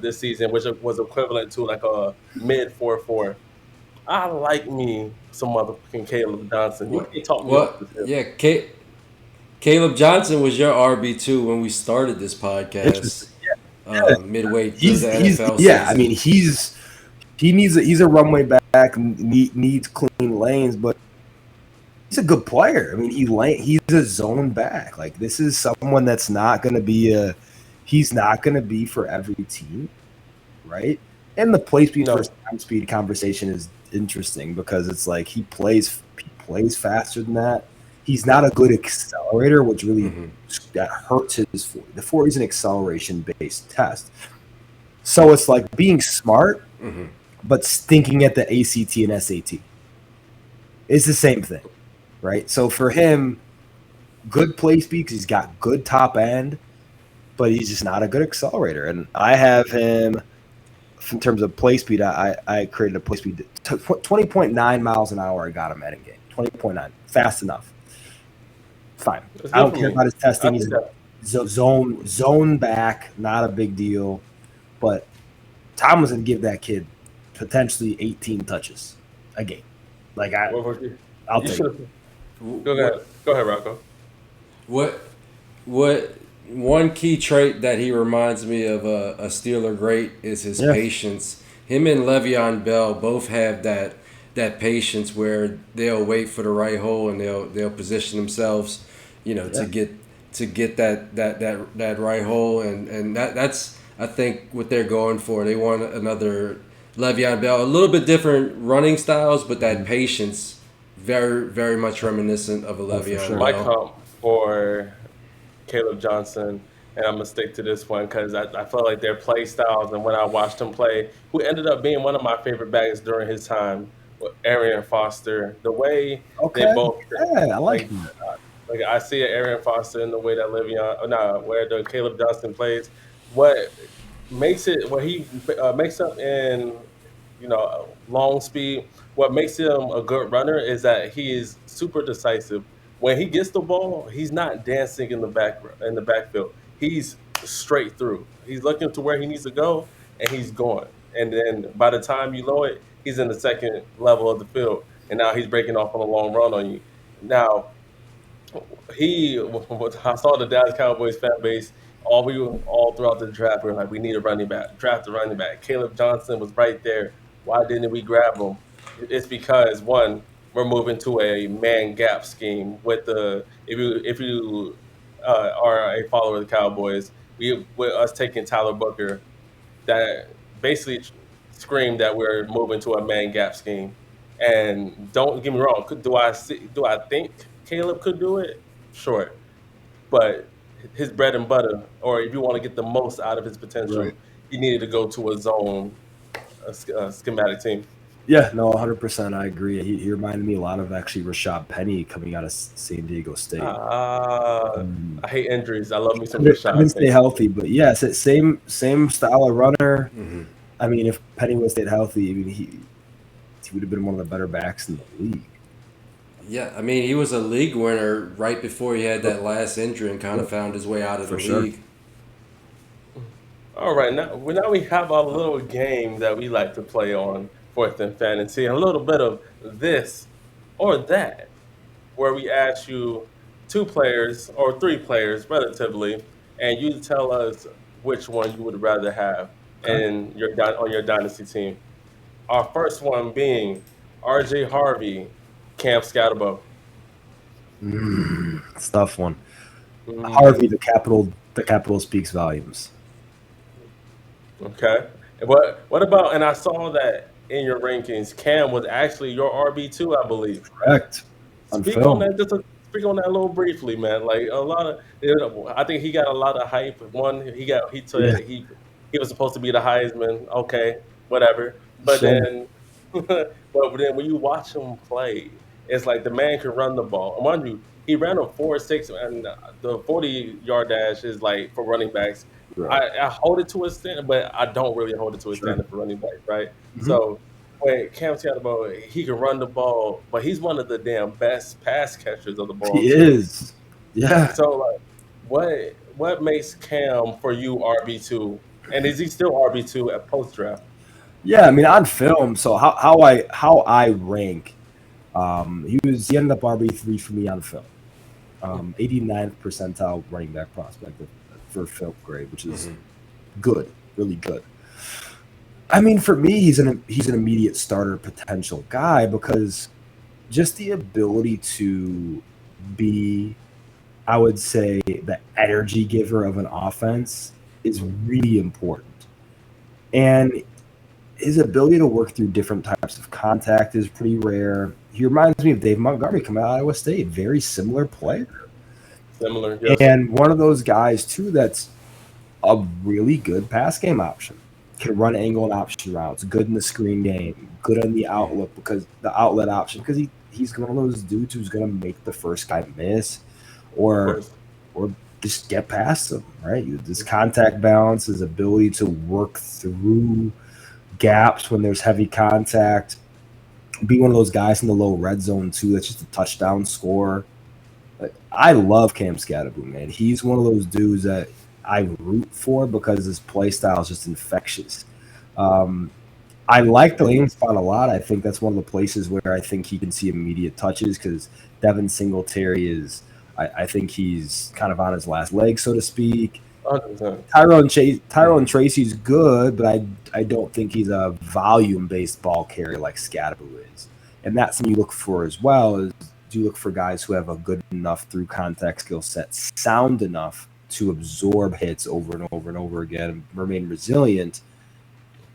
This season, which was equivalent to like a mid 4.4. I like me some motherfucking Caleb Johnson. He taught me. Caleb Johnson was your RB2 when we started this podcast. Midway through the NFL season. I mean, he's he's a runway back, needs clean lanes, but he's a good player. I mean, he's a zone back. Like, this is someone that's not going to be he's not going to be for every team, right? And the play speed versus time speed conversation is interesting because it's like he plays faster than that. He's not a good accelerator, which really that hurts his 40. The 40 is an acceleration-based test. So it's like being smart, but stinking at the ACT and SAT. It's the same thing, right? So for him, good play speed because he's got good top end, but he's just not a good accelerator. And I have him, in terms of play speed, I created a play speed 20.9 miles an hour. I got him at in game 20.9, fast enough. Fine. I don't care about his testing. He's zone back, not a big deal. But Tom was going to give that kid potentially 18 touches a game. Like, I'll take it. Go ahead, Rocco. What one key trait that he reminds me of a Steeler great is his patience. Him and Le'Veon Bell both have that patience where they'll wait for the right hole and they'll position themselves, to get that right hole, and that's I think what they're going for. They want another Le'Veon Bell, a little bit different running styles, but that patience, very very much reminiscent of a Le'Veon Bell. My comp for Caleb Johnson, and I'm gonna stick to this one because I felt like their play styles, and when I watched him play, who ended up being one of my favorite backs during his time, Arian Foster. The way they both, I like him. Like, I see Arian Foster in the way that where the Caleb Johnson plays. What makes it, what he makes up in, long speed. What makes him a good runner is that he is super decisive. When he gets the ball, he's not dancing in the backfield. He's straight through. He's looking to where he needs to go, and he's going. And then by the time you know it, he's in the second level of the field, and now he's breaking off on a long run on you. Now, I saw the Dallas Cowboys fan base all throughout the draft. We were like, we need a running back. Draft a running back. Caleb Johnson was right there. Why didn't we grab him? It's because, one, we're moving to a man gap scheme with if you are a follower of the Cowboys, with us taking Tyler Booker, that basically screamed that we're moving to a man gap scheme. And don't get me wrong, do I think Caleb could do it? Sure. But his bread and butter, or if you want to get the most out of his potential, he needed to go to a zone, a schematic team. Yeah, no, 100%. I agree. He reminded me a lot of actually Rashad Penny coming out of San Diego State. I hate injuries. I love me some Rashad. Penny stay healthy, but yes, same style of runner. I mean, if Penny would have stayed healthy, I mean, he would have been one of the better backs in the league. Yeah, I mean, he was a league winner right before he had that last injury and kind of found his way out of the league. All right, now we have a little game that we like to play on Fourth and Fantasy, a little bit of this or that, where we ask you 2 players or 3 players, relatively, and you tell us which one you would rather have on your dynasty team. Our first one being R.J. Harvey, Cam Scatterbo. It's a tough one. Harvey, the capital speaks volumes. Okay. What about, and I saw that in your rankings, Cam was actually your RB2, I believe. Correct. Speak on that a little briefly, man. Like, I think he got a lot of hype. One, he was supposed to be the Heisman. Okay, whatever. But then when you watch him play, it's like the man can run the ball. And mind you, he ran a 4.6, and the 40-yard dash is like for running backs. Right. I hold it to a standard, but I don't really hold it to a standard for running back, right? So when Cam Scatterbo, he can run the ball, but he's one of the damn best pass catchers of the ball. He is. Yeah. So, like, what makes Cam for you RB2? And is he still RB2 at post-draft? Yeah, I mean, on film, so how I rank, he ended up RB3 for me on film. 89th percentile running back prospect for film grade, which is good, really good. I mean, for me, he's an immediate starter potential guy because just the ability to be, I would say, the energy giver of an offense is really important. And his ability to work through different types of contact is pretty rare. He reminds me of Dave Montgomery coming out of Iowa State, very similar player. Similar, yes. And one of those guys, too, that's a really good pass game option. Can run angle and option routes, good in the screen game, good on the outlook because the outlet option, because he's one of those dudes who's gonna make the first guy miss Of or course. or just get past him, right? This contact balance, his ability to work through gaps when there's heavy contact, be one of those guys in the low red zone too. That's just a touchdown score. Like, I love Cam Scatterboom, man. He's one of those dudes that I root for because his play style is just infectious. Um, I like the landing spot a lot. I think that's one of the places where I think he can see immediate touches because Devin Singletary is. I think he's kind of on his last leg, so to speak. 100%. Tyrone Tracy's good, but I don't think he's a volume based ball carrier like Scatteroo is, and that's something you look for as well. Is do you look for guys who have a good enough through contact skill set, sound enough to absorb hits over and over and over again, and remain resilient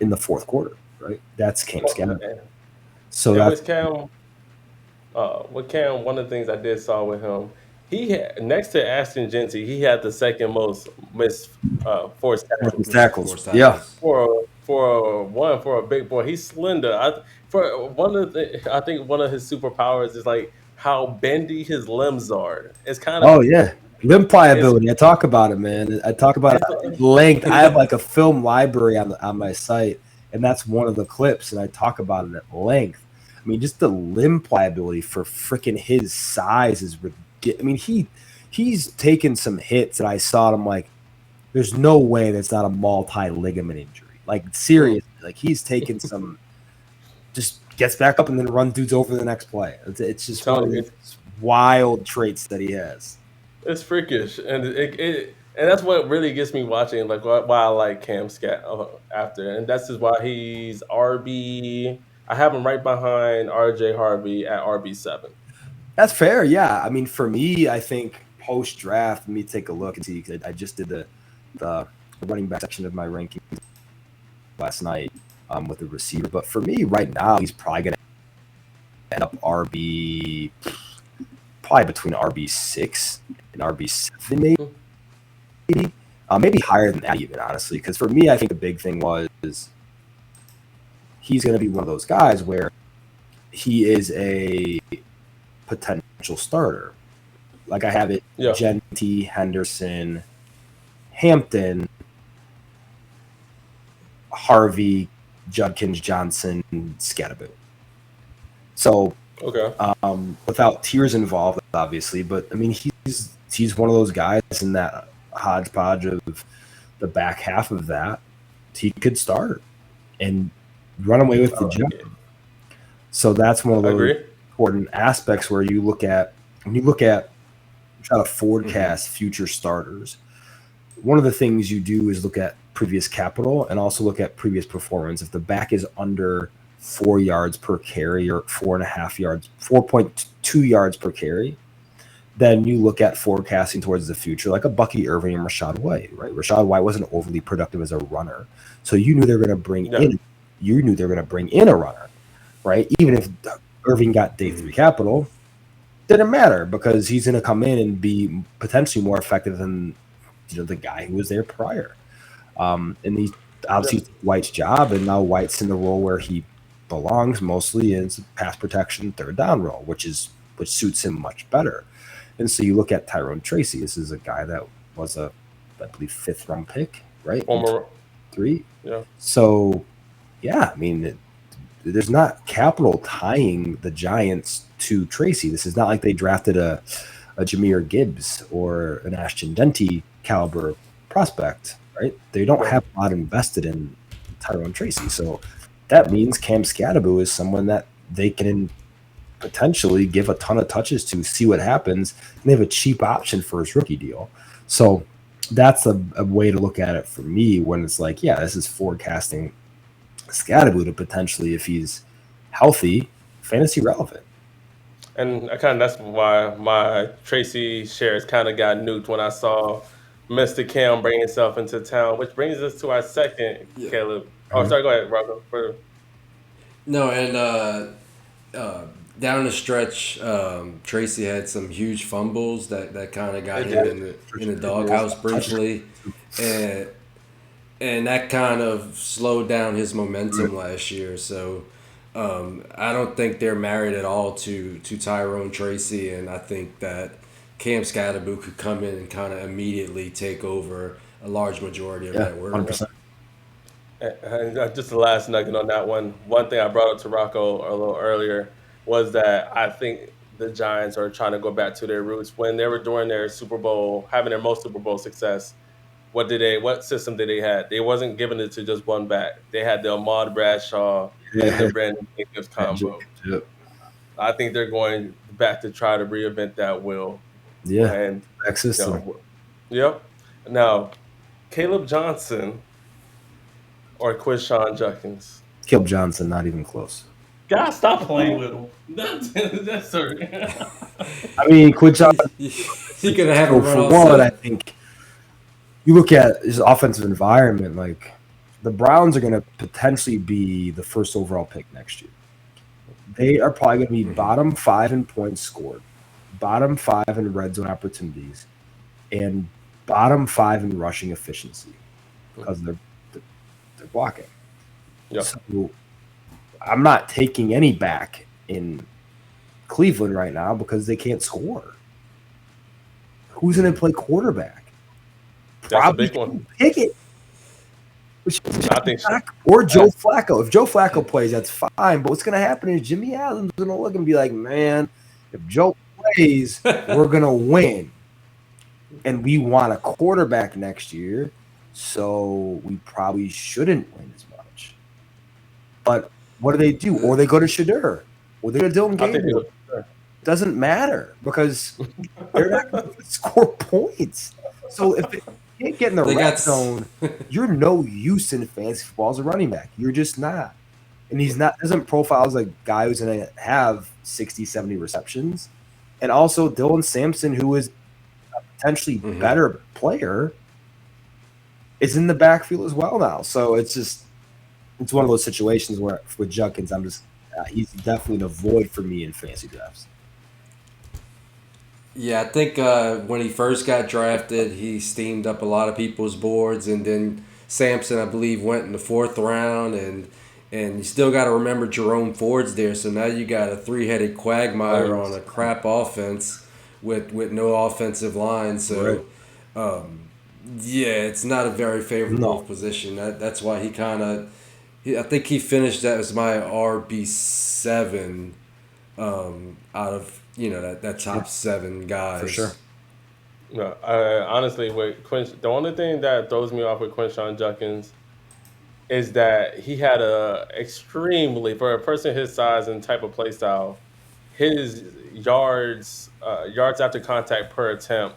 in the fourth quarter, right? That's Cam Scatteroo. So And that's with Cam, one of the things I did saw with him, he had next to Ashton Genty, he had the second most missed forced fourth tackles. tackles. Yeah, For a big boy, he's slender. For one of the, I think one of his superpowers is like how bendy his limbs are. It's kind of oh yeah, limb it's pliability. I talk about it, man. I talk about it's it length. I have like a film library on my site, and that's one of the clips, and I talk about it at length. I mean, just the limb pliability for freaking his size is ridiculous. I mean, he's taken some hits, and I saw it. I'm like, there's no way that's not a multi ligament injury. Like seriously, like he's taken some, just gets back up and then runs dudes over the next play. It's I'm just one of telling you, these wild traits that he has. it's freakish, and and that's what really gets me watching. Like why I like Cam Scat after, and that's just why he's RB. I have him right behind RJ Harvey at RB7. That's fair. Yeah. I mean, for me, I think post draft, let me take a look and see. 'Cause I just did the running back section of my rankings last night with the receiver. But for me, right now, he's probably going to end up RB, probably between RB6 and RB7, maybe. Maybe higher than that, even, honestly. Because for me, I think the big thing was he's going to be one of those guys where he is a potential starter. Like I have it, Yeah, Jeanty, Henderson, Hampton, Harvey, Judkins, Johnson, Scatterboot. So okay. without tiers involved, obviously, but I mean he's one of those guys in that hodgepodge of the back half of that. He could start and run away with the job. So that's one of I those agree. important aspects where you look at when you look at try to forecast future starters. One of the things you do is look at previous capital and also look at previous performance. If the back is under 4 yards per carry or 4.5 yards, 4.2 yards per carry, then you look at forecasting towards the future, like a Bucky Irving and Rashad White, right? Rashad White wasn't overly productive as a runner, so you knew they were going to Yeah, bring in a runner, right? Even if Irving got day three capital, didn't matter because he's going to come in and be potentially more effective than the guy who was there prior. And he yeah. obviously took White's job, and now White's in the role where he belongs mostly in pass protection, third down role, which suits him much better. And so you look at Tyrone Tracy. This is a guy that was I believe, fifth round pick, right? Former, 3. yeah. So yeah, I mean, there's not capital tying the Giants to Tracy. This is not like they drafted a Jahmyr Gibbs or an Ashton Genty caliber prospect, right? They don't Right. have a lot invested in Tyrone Tracy. So that means Cam Scatteroo is someone that they can potentially give a ton of touches to, see what happens, and they have a cheap option for his rookie deal. So that's a way to look at it for me when it's like, yeah, this is forecasting Scadaboo to potentially, if he's healthy, fantasy relevant. And that's why my Tracy shares kind of got nuked when I saw Mr. Cam bring himself into town, which brings us to our second Yeah. Caleb. Oh, sorry, go ahead, Rocco. No, and down the stretch, Tracy had some huge fumbles that kind of got It him did. in the doghouse briefly, and that kind of slowed down his momentum last year. So I don't think they're married at all to Tyrone Tracy, and I think that Cam Scadaboo could come in and kind of immediately take over a large majority of that work. 100%. And just the last nugget on that one. One thing I brought up to Rocco a little earlier was that I think the Giants are trying to go back to their roots. When they were doing their Super Bowl, having their most Super Bowl success, what system did they have? They wasn't giving it to just one back. They had the Ahmad Bradshaw and the Brandon Jacobs combo. Yep. I think they're going back to try to reinvent that wheel. Yeah. And Back system. yep. Now, Caleb Johnson or Quinshon Judkins? Caleb Johnson, not even close. God, stop playing with him. That's sir. I mean, Quinshon. He could have a for one, I think you look at his offensive environment. Like the Browns are going to potentially be the first overall pick next year. They are probably going to be bottom 5 in points scored, bottom 5 in red zone opportunities, and bottom 5 in rushing efficiency because they're blocking. Yep. So I'm not taking any back in Cleveland right now because they can't score. Who's going to play quarterback? That's a big one. Pickett. I think so. Or Joe Flacco. If Joe Flacco plays, that's fine. But what's going to happen is Jimmy Adams is going to look and be like, man, if Joe plays, we're going to win. And we want a quarterback next year, so we probably shouldn't win as much. But what do? Or they go to Shadur. Or they go to Dylan Gabriel. Doesn't matter because they're not going to score points. So if they can't get in the red zone, you're no use in fantasy football as a running back. You're just not. And he's not doesn't profile as a guy who's going to have 60, 70 receptions. And also Dylan Sampson, who is a potentially better player, is in the backfield as well now. So it's one of those situations where with Judkins, he's definitely an avoid for me in fantasy drafts. Yeah, I think when he first got drafted, he steamed up a lot of people's boards, and then Sampson, I believe, went in the 4th round, and you still got to remember Jerome Ford's there. So now you got a 3-headed quagmire on a crap offense with no offensive line. So, it's not a very favorable position. That's why I think he finished that as my RB7 out of that top 7 guys. For sure. No, honestly, with the only thing that throws me off with Quinshon Judkins is that he had extremely, for a person his size and type of play style, his yards after contact per attempt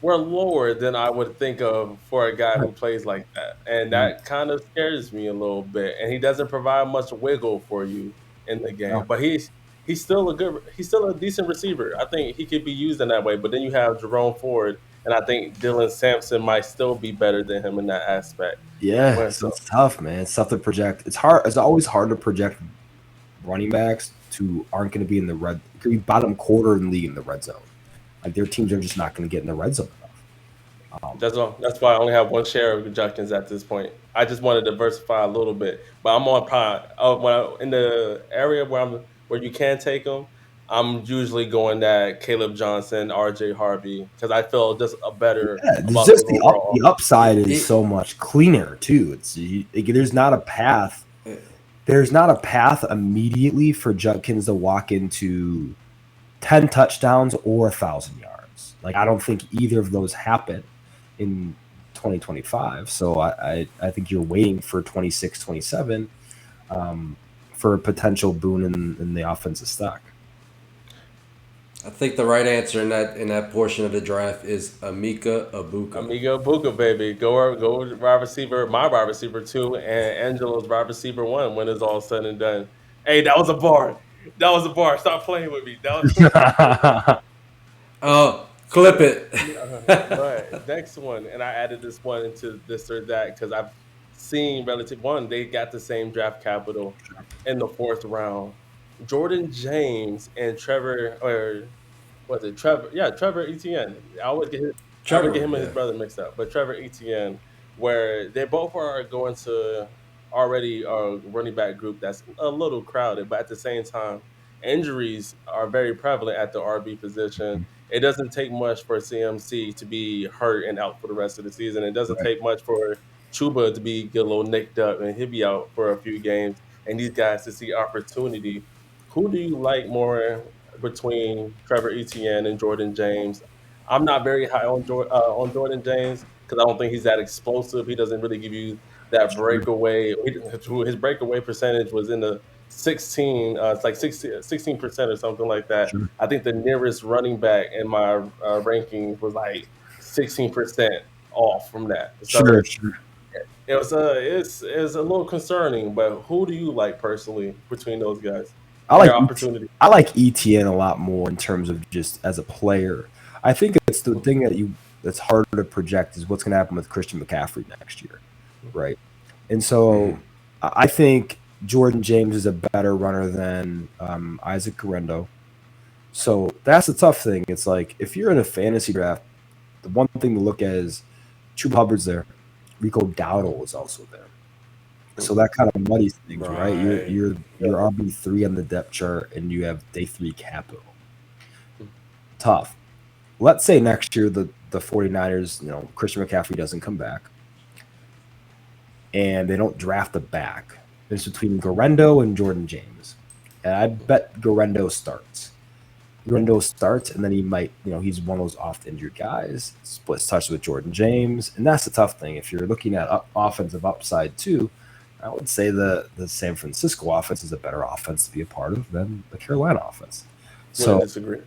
were lower than I would think of for a guy who plays like that. And that kind of scares me a little bit. And he doesn't provide much wiggle for you in the game. No. But he's still a decent receiver. I think he could be used in that way. But then you have Jerome Ford, and I think Dylan Sampson might still be better than him in that aspect. Yeah, it's tough, man. It's tough to project. It's hard. It's always hard to project running backs who aren't going to be in the red. Could be bottom quarter in the league in the red zone. Like their teams are just not going to get in the red zone enough. That's why I only have one share of Judkins at this point. I just want to diversify a little bit, but I'm on in the area where you can take them. I'm usually going that Caleb Johnson, RJ Harvey, because I feel just a better. Yeah, just the upside is so much cleaner too. There's not a path. There's not a path immediately for Judkins to walk into 10 touchdowns or 1,000 yards. Like I don't think either of those happen in 2025. So I think you're waiting for 26, 27 for a potential boon in the offensive stock. I think the right answer in that portion of the draft is Emeka Egbuka. Amigo Buka, baby. Go with wide receiver, my wide receiver two, and Angelo's wide receiver one when it's all said and done. Hey, that was a bar. That was a bar. Stop playing with me. That was Oh, clip it. but next one, and I added this one into this or that because I've seen relative one, they got the same draft capital in the fourth round. Jordan James and Trevor, or was it Trevor? Yeah, Trevor Etienne. I would get Trevor, him and his yeah. brother mixed up, but Trevor Etienne, where they both are going to already a running back group that's a little crowded, but at the same time, injuries are very prevalent at the RB position. It doesn't take much for CMC to be hurt and out for the rest of the season. It doesn't Right. take much for Chuba to get a little nicked up and he'll be out for a few games, and these guys to see opportunity. Who do you like more between Trevor Etienne and Jordan James? I'm not very high on Jordan James because I don't think he's that explosive. He doesn't really give you that Sure, breakaway. His breakaway percentage was in the 16, it's like 16% or something like that. sure, I think the nearest running back in my rankings was like 16% off from that. So sure. it's a little concerning. But who do you like personally between those guys I and like their opportunity? I like ETN a lot more in terms of just as a player. I think it's the thing that's harder to project is what's going to happen with Christian McCaffrey next year, right? And so I think Jordan James is a better runner than Isaac Guerrero. So that's the tough thing. It's like if you're in a fantasy draft, the one thing to look at is Chuba Hubbard's there, Rico Dowdle is also there. So that kind of muddies things, right? You're Right. you're you're RB3 on the depth chart, and you have day three capital. Tough. Let's say next year the 49ers, Christian McCaffrey doesn't come back, and they don't draft a back. It's between Garendo and Jordan James, and I bet Garendo starts. Garendo starts, and then he might, he's one of those oft injured guys. Splits touch with Jordan James, and that's the tough thing. If you're looking at offensive upside too, I would say the San Francisco offense is a better offense to be a part of than the Carolina offense. Wouldn't So disagree.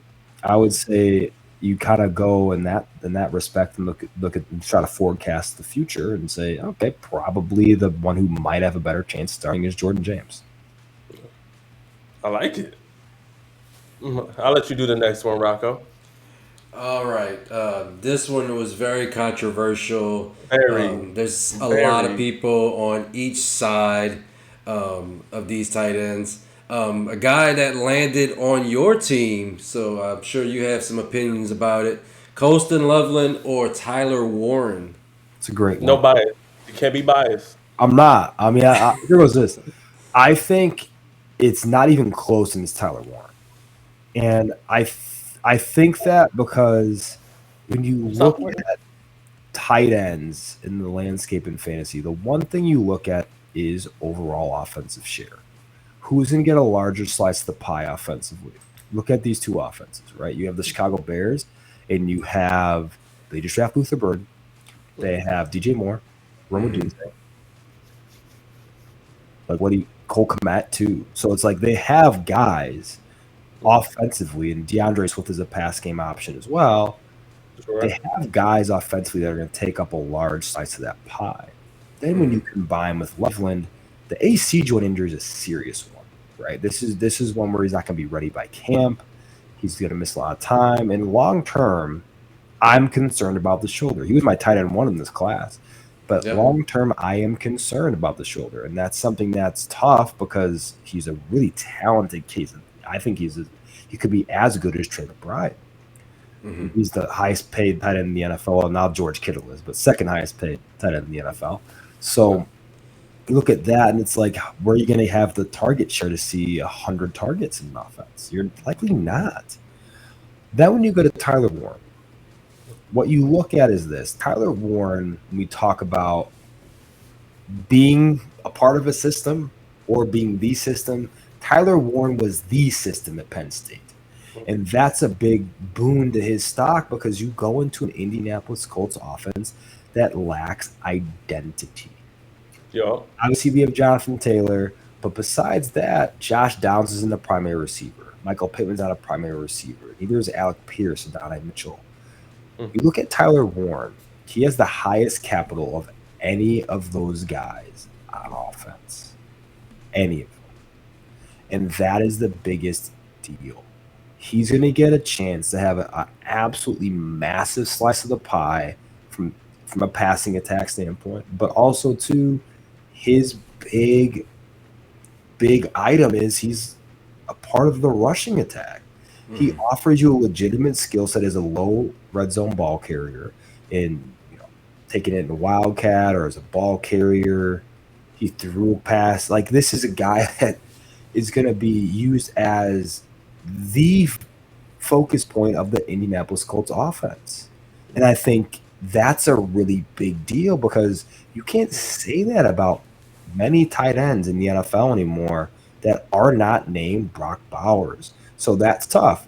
I would say you kind of go in that respect and look at and try to forecast the future and say, okay, probably the one who might have a better chance starting is Jordan James. I like it. I'll let you do the next one, Rocco. All right. This one was very controversial. Very, There's a lot of very. people on each side of these tight ends. A guy that landed on your team, so I'm sure you have some opinions about it. Colston Loveland or Tyler Warren? It's a great No one. bias. You can't be biased. I'm not. I mean, here was this. I think it's not even close in this Tyler Warren, and I think that because when you Stop look pointing. at tight ends in the landscape in fantasy, the one thing you look at is overall offensive share. Who's going to get a larger slice of the pie offensively? Look at these two offenses, right? You have the Chicago Bears, and they just draft Luther Bird. They have DJ Moore, Roma Doomsday, Cole Kmet too. So it's like they have guys offensively, and DeAndre Swift is a pass game option as well. Sure. They have guys offensively that are going to take up a large slice of that pie. Then when you combine with Loveland, the AC joint injury is a serious one, right? This is one where he's not going to be ready by camp. He's going to miss a lot of time, and long term, I'm concerned about the shoulder. He was my tight end one in this class, but Yep. long term, I am concerned about the shoulder, and that's something that's tough because he's a really talented case. I think he could be as good as Trey McBride. He's the highest paid tight end in the NFL. Well, now George Kittle is, but second highest paid tight end in the NFL. So you look at that, and it's like, where are you going to have the target share to see 100 targets in an offense? You're likely not. Then when you go to Tyler Warren, what you look at is this. Tyler Warren, when we talk about being a part of a system or being the system, Tyler Warren was the system at Penn State. And that's a big boon to his stock because you go into an Indianapolis Colts offense that lacks identity. Yo. Obviously, we have Jonathan Taylor. But besides that, Josh Downs isn't a primary receiver. Michael Pittman's not a primary receiver. Neither is Alec Pierce and Donnie Mitchell. Mm. You look at Tyler Warren, he has the highest capital of any of those guys on offense. Any of them. And that is the biggest deal. He's going to get a chance to have an absolutely massive slice of the pie from a passing attack standpoint, but also to his big item is he's a part of the rushing attack. He offers you a legitimate skill set as a low red zone ball carrier in taking it in Wildcat or as a ball carrier. He threw a pass. Like, this is a guy that is going to be used as the focus point of the Indianapolis Colts offense. And I think that's a really big deal because you can't say that about many tight ends in the NFL anymore that are not named Brock Bowers. So that's tough.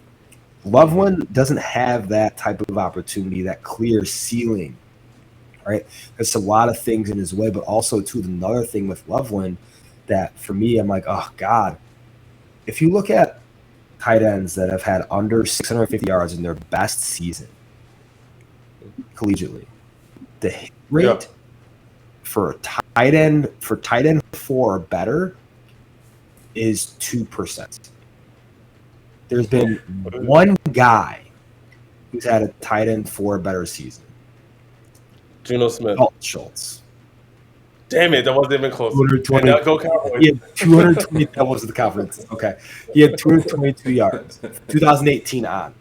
Loveland doesn't have that type of opportunity, that clear ceiling, right? There's a lot of things in his way, but also, too, another thing with Loveland that, for me, I'm like, oh, God. If you look at tight ends that have had under 650 yards in their best season collegiately, the hit rate for tight end 4 or better is 2%. There's been one guy who's had a tight end 4 or better season. Geno Smith. Dalton Schultz. Damn it, that wasn't even close. 220. Now go Cowboys. He had 220. That was the conference. Okay. He had 222 yards. 2018 on.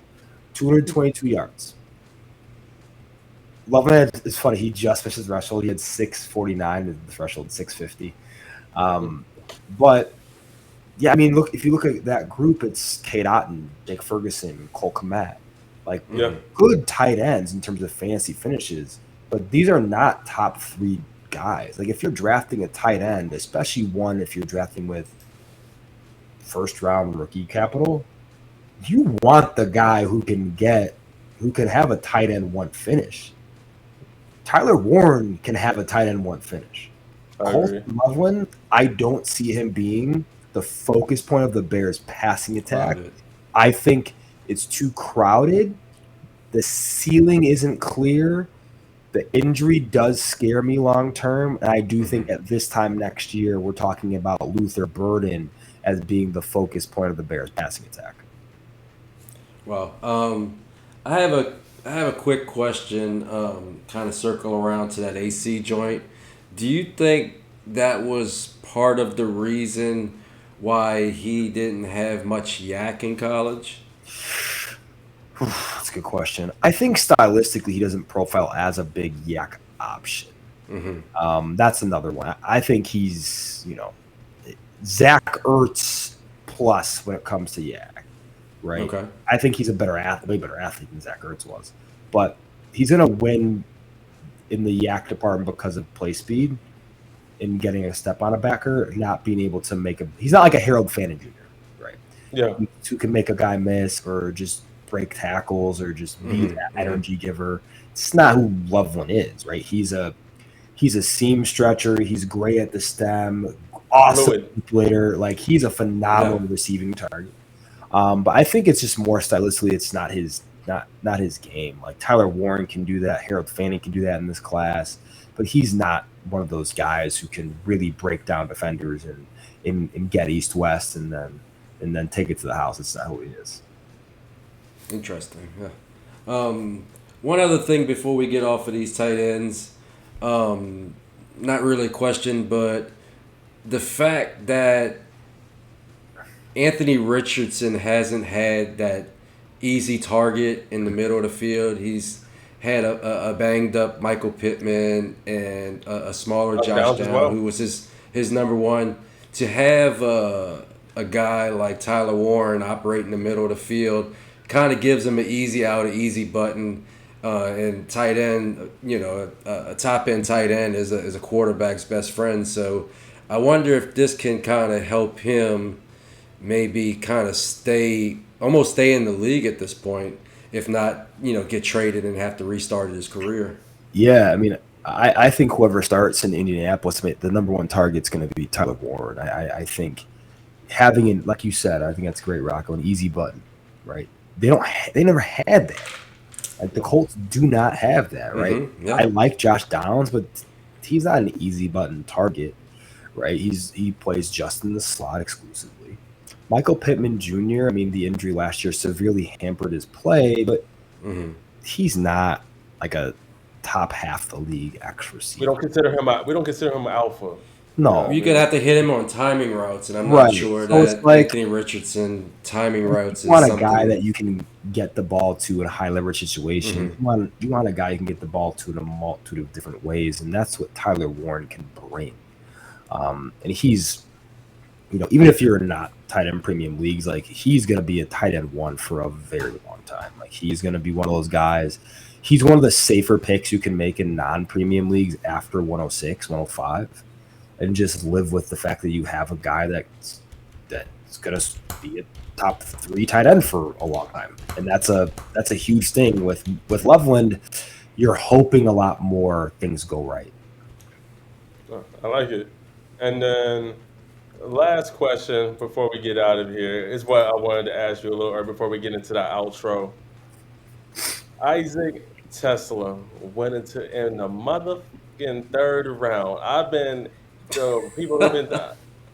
222 yards. Loveland is funny. He just finished his threshold. He had 649 and the threshold 650. But yeah, I mean, look, if you look at that group, it's Cade Otton, Jake Ferguson, Cole Kmet, like good tight ends in terms of fantasy finishes. But these are not top 3 guys. Like, if you're drafting a tight end, especially one if you're drafting with first round rookie capital, you want the guy who can have a tight end 1 finish. Tyler Warren can have a tight end 1 finish. Loveland, I don't see him being the focus point of the Bears' passing attack. I think it's too crowded. The ceiling isn't clear. The injury does scare me long term. And I do think at this time next year, we're talking about Luther Burden as being the focus point of the Bears' passing attack. Well, I have a quick question, kind of circle around to that AC joint. Do you think that was part of the reason why he didn't have much yak in college? That's a good question. I think stylistically he doesn't profile as a big yak option. That's another one. I think he's, Zach Ertz plus when it comes to yak, right? Okay. I think he's a way better athlete than Zach Ertz was. But he's going to win in the yak department because of play speed and getting a step on a backer, not being able to he's not like a Harold Fannin Jr., right? Yeah. Who can make a guy miss or just break tackles or just be that energy giver. It's not who Loveland is, right? He's a seam stretcher. He's great at the stem. Awesome later. Like, he's a phenomenal receiving target. But I think it's just more stylistically, it's not his game. Like, Tyler Warren can do that. Harold Fanning can do that in this class. But he's not one of those guys who can really break down defenders and get east-west and then take it to the house. It's not who he is. Interesting. Yeah. One other thing before we get off of these tight ends, not really a question, but the fact that Anthony Richardson hasn't had that easy target in the middle of the field. He's had a banged up Michael Pittman and a smaller Josh Downs, who was his number one. To have a guy like Tyler Warren operate in the middle of the field kind of gives him an easy out, an easy button. And tight end, a top end tight end is a quarterback's best friend. So I wonder if this can kind of help him maybe kind of stay in the league at this point, if not, get traded and have to restart his career. Yeah, I mean, I think whoever starts in Indianapolis, the number one target's going to be Tyler Warren. I think having it, like you said, I think that's great, Rocco, an easy button, right? They never had that. Like the Colts do not have that, right? Mm-hmm, yeah. I like Josh Downs, but he's not an easy button target, right? He plays just in the slot exclusively. Michael Pittman Jr., I mean, the injury last year severely hampered his play, but he's not like a top half the league X receiver. We don't consider him alpha. No. You're going to have to hit him on timing routes, and I'm Right. not sure So it's that like- Anthony Richardson timing routes You want is a something. guy that you can get the ball to in a high leverage situation. You want a guy you can get the ball to in a multitude of different ways, and that's what Tyler Warren can bring. And he's, even if you're not tight end premium leagues, like he's going to be a tight end one for a very long time. Like he's going to be one of those guys. He's one of the safer picks you can make in non-premium leagues after 106, 105, and just live with the fact that you have a guy that's going to be a top 3 tight end for a long time. And that's a huge thing with Loveland. You're hoping a lot more things go right. I like it. And then last question before we get out of here is what I wanted to ask you a little, or before we get into the outro. Isaac Tesla went in the motherfucking 3rd round.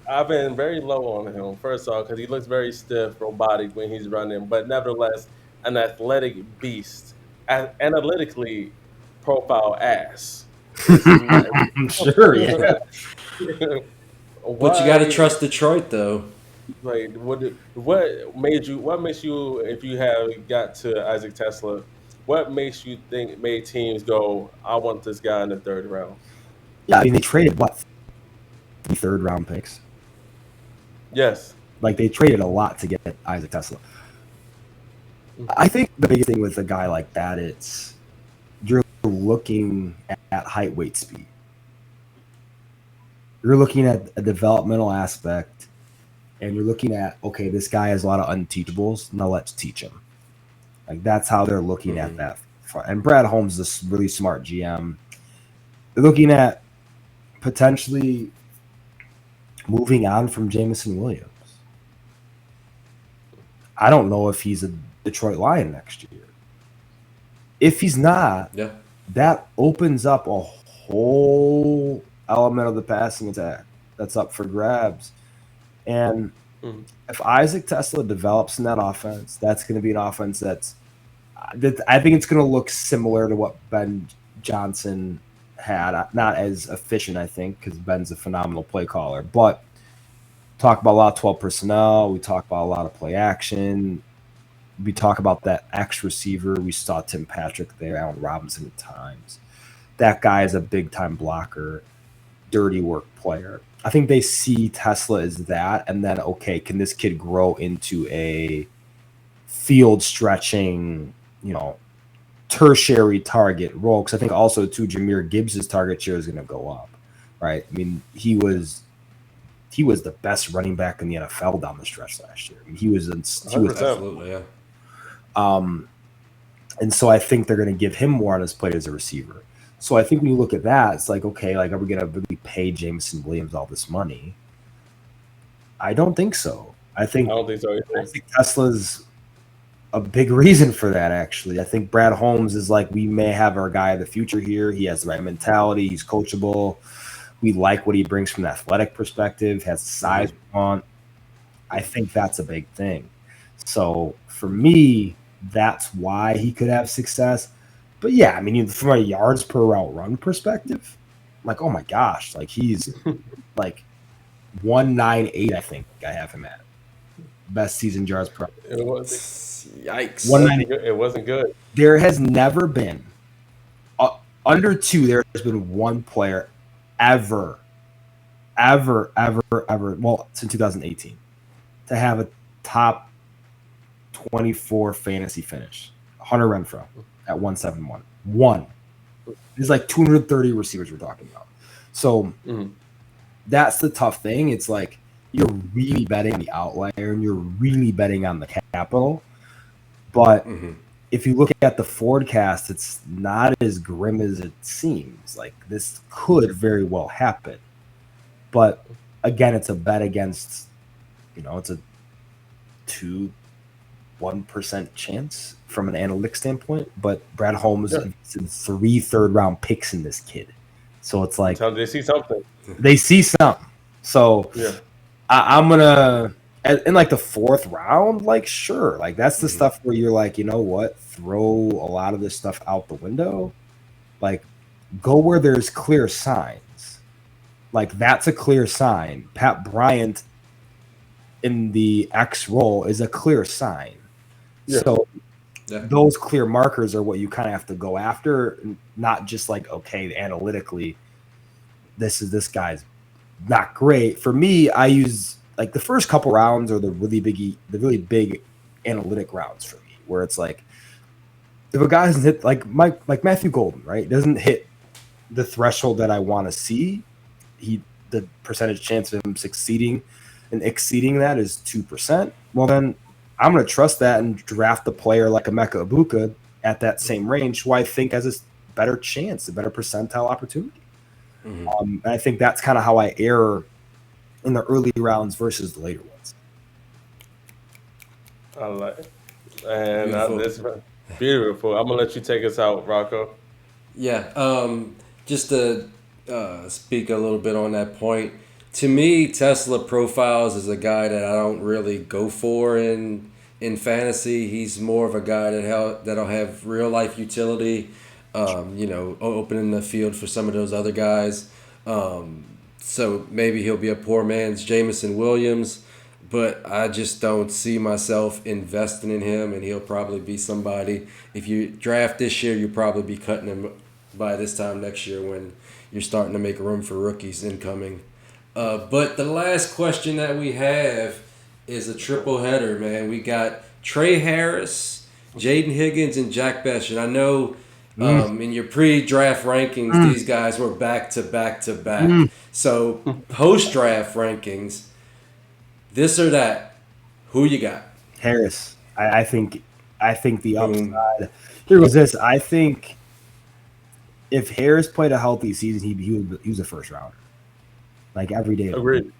I've been very low on him. First off, because he looks very stiff, robotic when he's running, but nevertheless, an athletic beast, analytically profile ass. I'm sure, yeah. But you got to trust Detroit, though. Like, what makes you, if you have got to Isaac Tesla, what makes you think made teams go, I want this guy in the 3rd round? Yeah, I mean, they traded, 3rd round picks? Yes. Like, they traded a lot to get Isaac Tesla. I think the biggest thing with a guy like that is you're looking at height, weight, speed. You're looking at a developmental aspect, and you're looking at, okay, this guy has a lot of unteachables. Now let's teach him. Like, that's how they're looking at that. And Brad Holmes is this really smart GM. They're looking at potentially moving on from Jameson Williams. I don't know if he's a Detroit Lion next year. If he's not, that opens up a whole element of the passing attack that's up for grabs. And if Isaac Tesla develops in that offense, that's going to be an offense I think it's going to look similar to what Ben Johnson had. Not as efficient, I think, because Ben's a phenomenal play caller. But talk about a lot of 12 personnel. We talk about a lot of play action. We talk about that X receiver. We saw Tim Patrick there, Allen Robinson at times. That guy is a big-time blocker, dirty work player. I think they see Tesla as that, and then, okay, can this kid grow into a field-stretching, tertiary target role? Because I think also, too, Jahmyr Gibbs' target share is going to go up, right? I mean, he was the best running back in the NFL down the stretch last year. I mean, he was absolutely, yeah. And so I think they're going to give him more on his plate as a receiver. So I think when you look at that, it's like, okay, like, are we going to really pay Jameson Williams all this money? I don't think so. I don't think so either. I think Tesla's a big reason for that, actually. I think Brad Holmes is like, we may have our guy of the future here. He has the right mentality. He's coachable. We like what he brings from an athletic perspective, has the size we want. I think that's a big thing. So for me, that's why he could have success. But yeah, I mean, from a yards per route run perspective, like, oh my gosh, like he's like 198, I think I have him at. Best season yards per route. Yikes. 198. It wasn't good. There has never been, under 2, there has been one player ever, well, since 2018, to have a top 24 fantasy finish. Hunter Renfrow at 171. One. There's like 230 receivers we're talking about. So that's the tough thing. It's like you're really betting the outlier and you're really betting on the capital. But if you look at the forecast, it's not as grim as it seems. Like this could very well happen, but again, it's a bet against, it's a 1% chance from an analytic standpoint. But Brad Holmes invested 3 third-round picks in this kid, so it's like they see something. They see something. So I'm gonna in like the 4th round, like sure, like that's the stuff where you're like, you know what, throw a lot of this stuff out the window. Like go where there's clear signs. Like that's a clear sign. Pat Bryant in the X role is a clear sign. Yeah. So those clear markers are what you kind of have to go after, not just like, okay, analytically, this guy's not great. For me, I use like the first couple rounds are the really big analytic rounds for me, where it's like if a guy doesn't hit like Matthew Golden, right, doesn't hit the threshold that I want to see, the percentage chance of him succeeding and exceeding that is 2%. Well, then I'm going to trust that and draft a player like Emeka Egbuka at that same range, who I think has a better chance, a better percentile opportunity. And I think that's kind of how I err in the early rounds versus the later ones. I like it. And this beautiful. I'm going to let you take us out, Rocco. Yeah. Just to speak a little bit on that point, to me, Tesla profiles is a guy that I don't really go for in fantasy. He's more of a guy that'll have real life utility. Opening the field for some of those other guys. So maybe he'll be a poor man's Jameson Williams, but I just don't see myself investing in him, and he'll probably be somebody. If you draft this year, you'll probably be cutting him by this time next year when you're starting to make room for rookies incoming. But the last question that we have is a triple header, man. We got Trey Harris, Jaden Higgins, and Jack Best. And I know in your pre-draft rankings, these guys were back to back to back. So post-draft rankings, this or that, who you got? Harris. I think the upside. Here goes this. I think if Harris played a healthy season, he was a first rounder. Like every day. Agreed.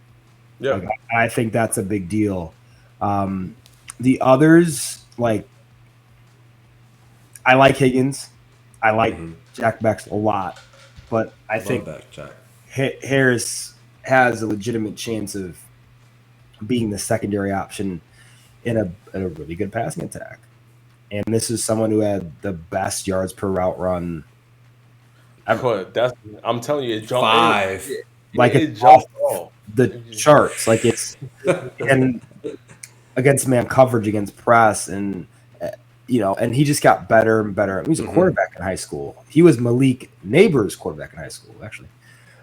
Yeah. Like, I think that's a big deal. The others, like, I like Higgins. I like Jack Bex a lot. But I think Harris has a legitimate chance of being the secondary option in a really good passing attack. And this is someone who had the best yards per route run. I'm telling you, it jumped 5. Like it's off the charts. Like it's and against man coverage, against press, and and he just got better and better. He was a quarterback in high school. He was Malik Neighbors' quarterback in high school, actually.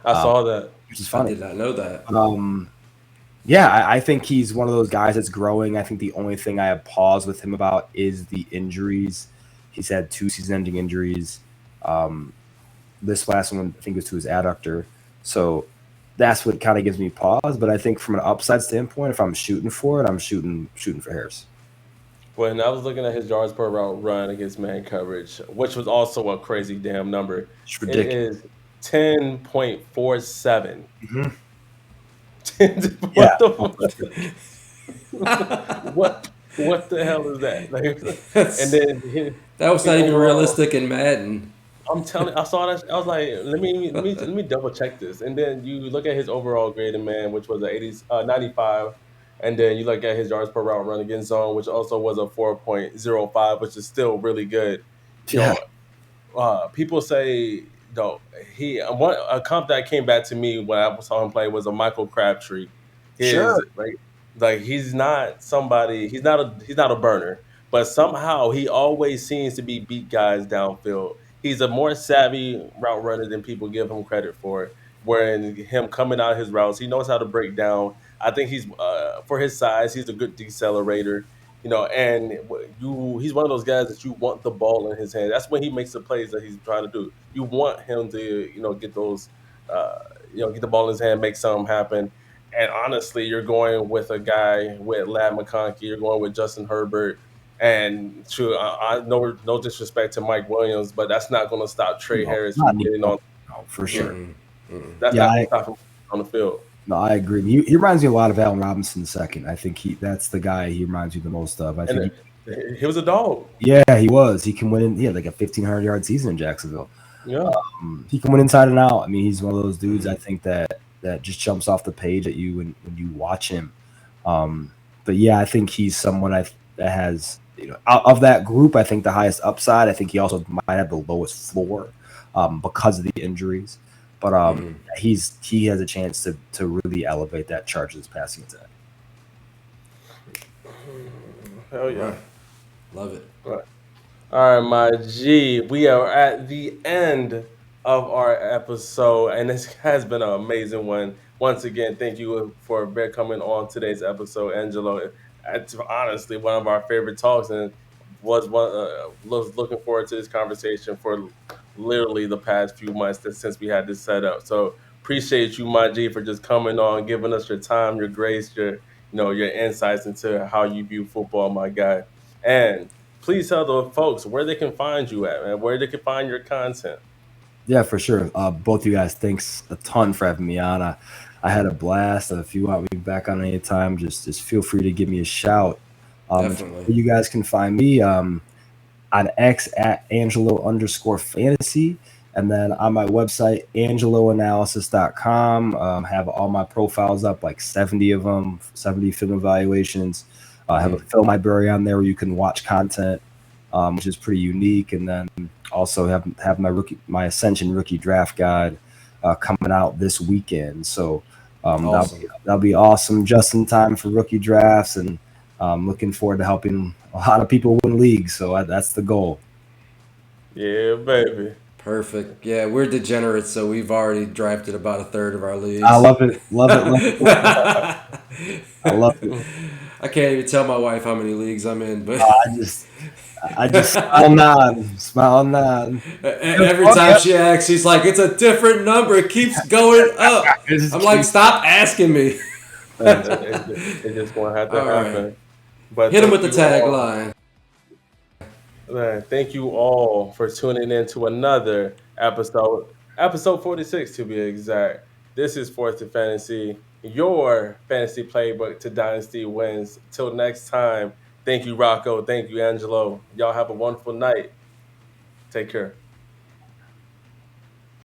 I saw that. Which is funny. I did not know that. I think he's one of those guys that's growing. I think the only thing I have pause with him about is the injuries. He's had 2 season-ending injuries. This last one, I think, was to his adductor. So that's what kind of gives me pause. But I think from an upside standpoint, if I'm shooting for it, I'm shooting for Harris. When I was looking at his yards per route run against man coverage, which was also a crazy damn number, it's ridiculous. It is 10.47. What the hell is that? And then that was not even realistic in Madden. I'm telling. I saw that. I was like, let me double check this. And then you look at his overall grade in man, which was a 95, and then you look at his yards per route run against zone, which also was a 4.05, which is still really good. People say a comp that came back to me when I saw him play was a Michael Crabtree. Like he's not somebody. He's not a burner, but somehow he always seems to be beat guys downfield. He's a more savvy route runner than people give him credit for. Wherein him coming out of his routes, he knows how to break down. I think he's for his size, he's a good decelerator. And he's one of those guys that you want the ball in his hand. That's when he makes the plays that he's trying to do. You want him to, get those, get the ball in his hand, make something happen. And honestly, you're going with a guy with Ladd McConkey, you're going with Justin Herbert, And true, I no disrespect to Mike Williams, but that's not going to stop Trey No, Harris not from getting anymore. on. No, for Yeah, sure. that's Yeah, not going to stop him on the field. no, I agree. He reminds me a lot of Allen Robinson II. I think that's the guy he reminds me the most of. I And think he was a dog. yeah, he was. He can win in, he had like a 1,500-yard season in Jacksonville. Yeah. He can win inside and out. I mean, he's one of those dudes I think that just jumps off the page at you when you watch him. But yeah, I think he's someone that has, out of that group, I think the highest upside. I think he also might have the lowest floor because of the injuries. But he has a chance to really elevate that Chargers passing attack. Hell yeah. Right. Love it. Right. All right, my G. We are at the end of our episode, and this has been an amazing one. Once again, thank you for coming on today's episode, Angelo. It's honestly one of our favorite talks, and was looking forward to this conversation for literally the past few months since we had this set up. So appreciate you, my G, for just coming on, giving us your time, your grace, your insights into how you view football, my guy. And please tell the folks where they can find you at, man, where they can find your content. Yeah, for sure. Both you guys, thanks a ton for having me on. I had a blast. If you want me back on any time, just feel free to give me a shout. Definitely. You guys can find me on X at Angelo_fantasy. And then on my website, angeloanalysis.com. Have all my profiles up, like 70 of them, 70 film evaluations. I have a film library on there where you can watch content, which is pretty unique. And then also have my Ascension rookie draft guide coming out this weekend. So Awesome. that'll be awesome, just in time for rookie drafts, and looking forward to helping a lot of people win leagues. So that's the goal. Yeah, baby. Perfect. Yeah, we're degenerates, so we've already drafted about a third of our leagues. I love it. I love it. I can't even tell my wife how many leagues I'm in, but I just smile and nod. every time she asks, she's like, "It's a different number. It keeps going up." I'm like, "Stop asking me." It's just going to have to All happen. right. But Hit him with the thank you all. tagline. Thank you all for tuning in to another episode 46 to be exact. This is Fourth and Fantasy, your fantasy playbook to Dynasty wins. Till next time, thank you, Rocco. Thank you, Angelo. Y'all have a wonderful night. Take care.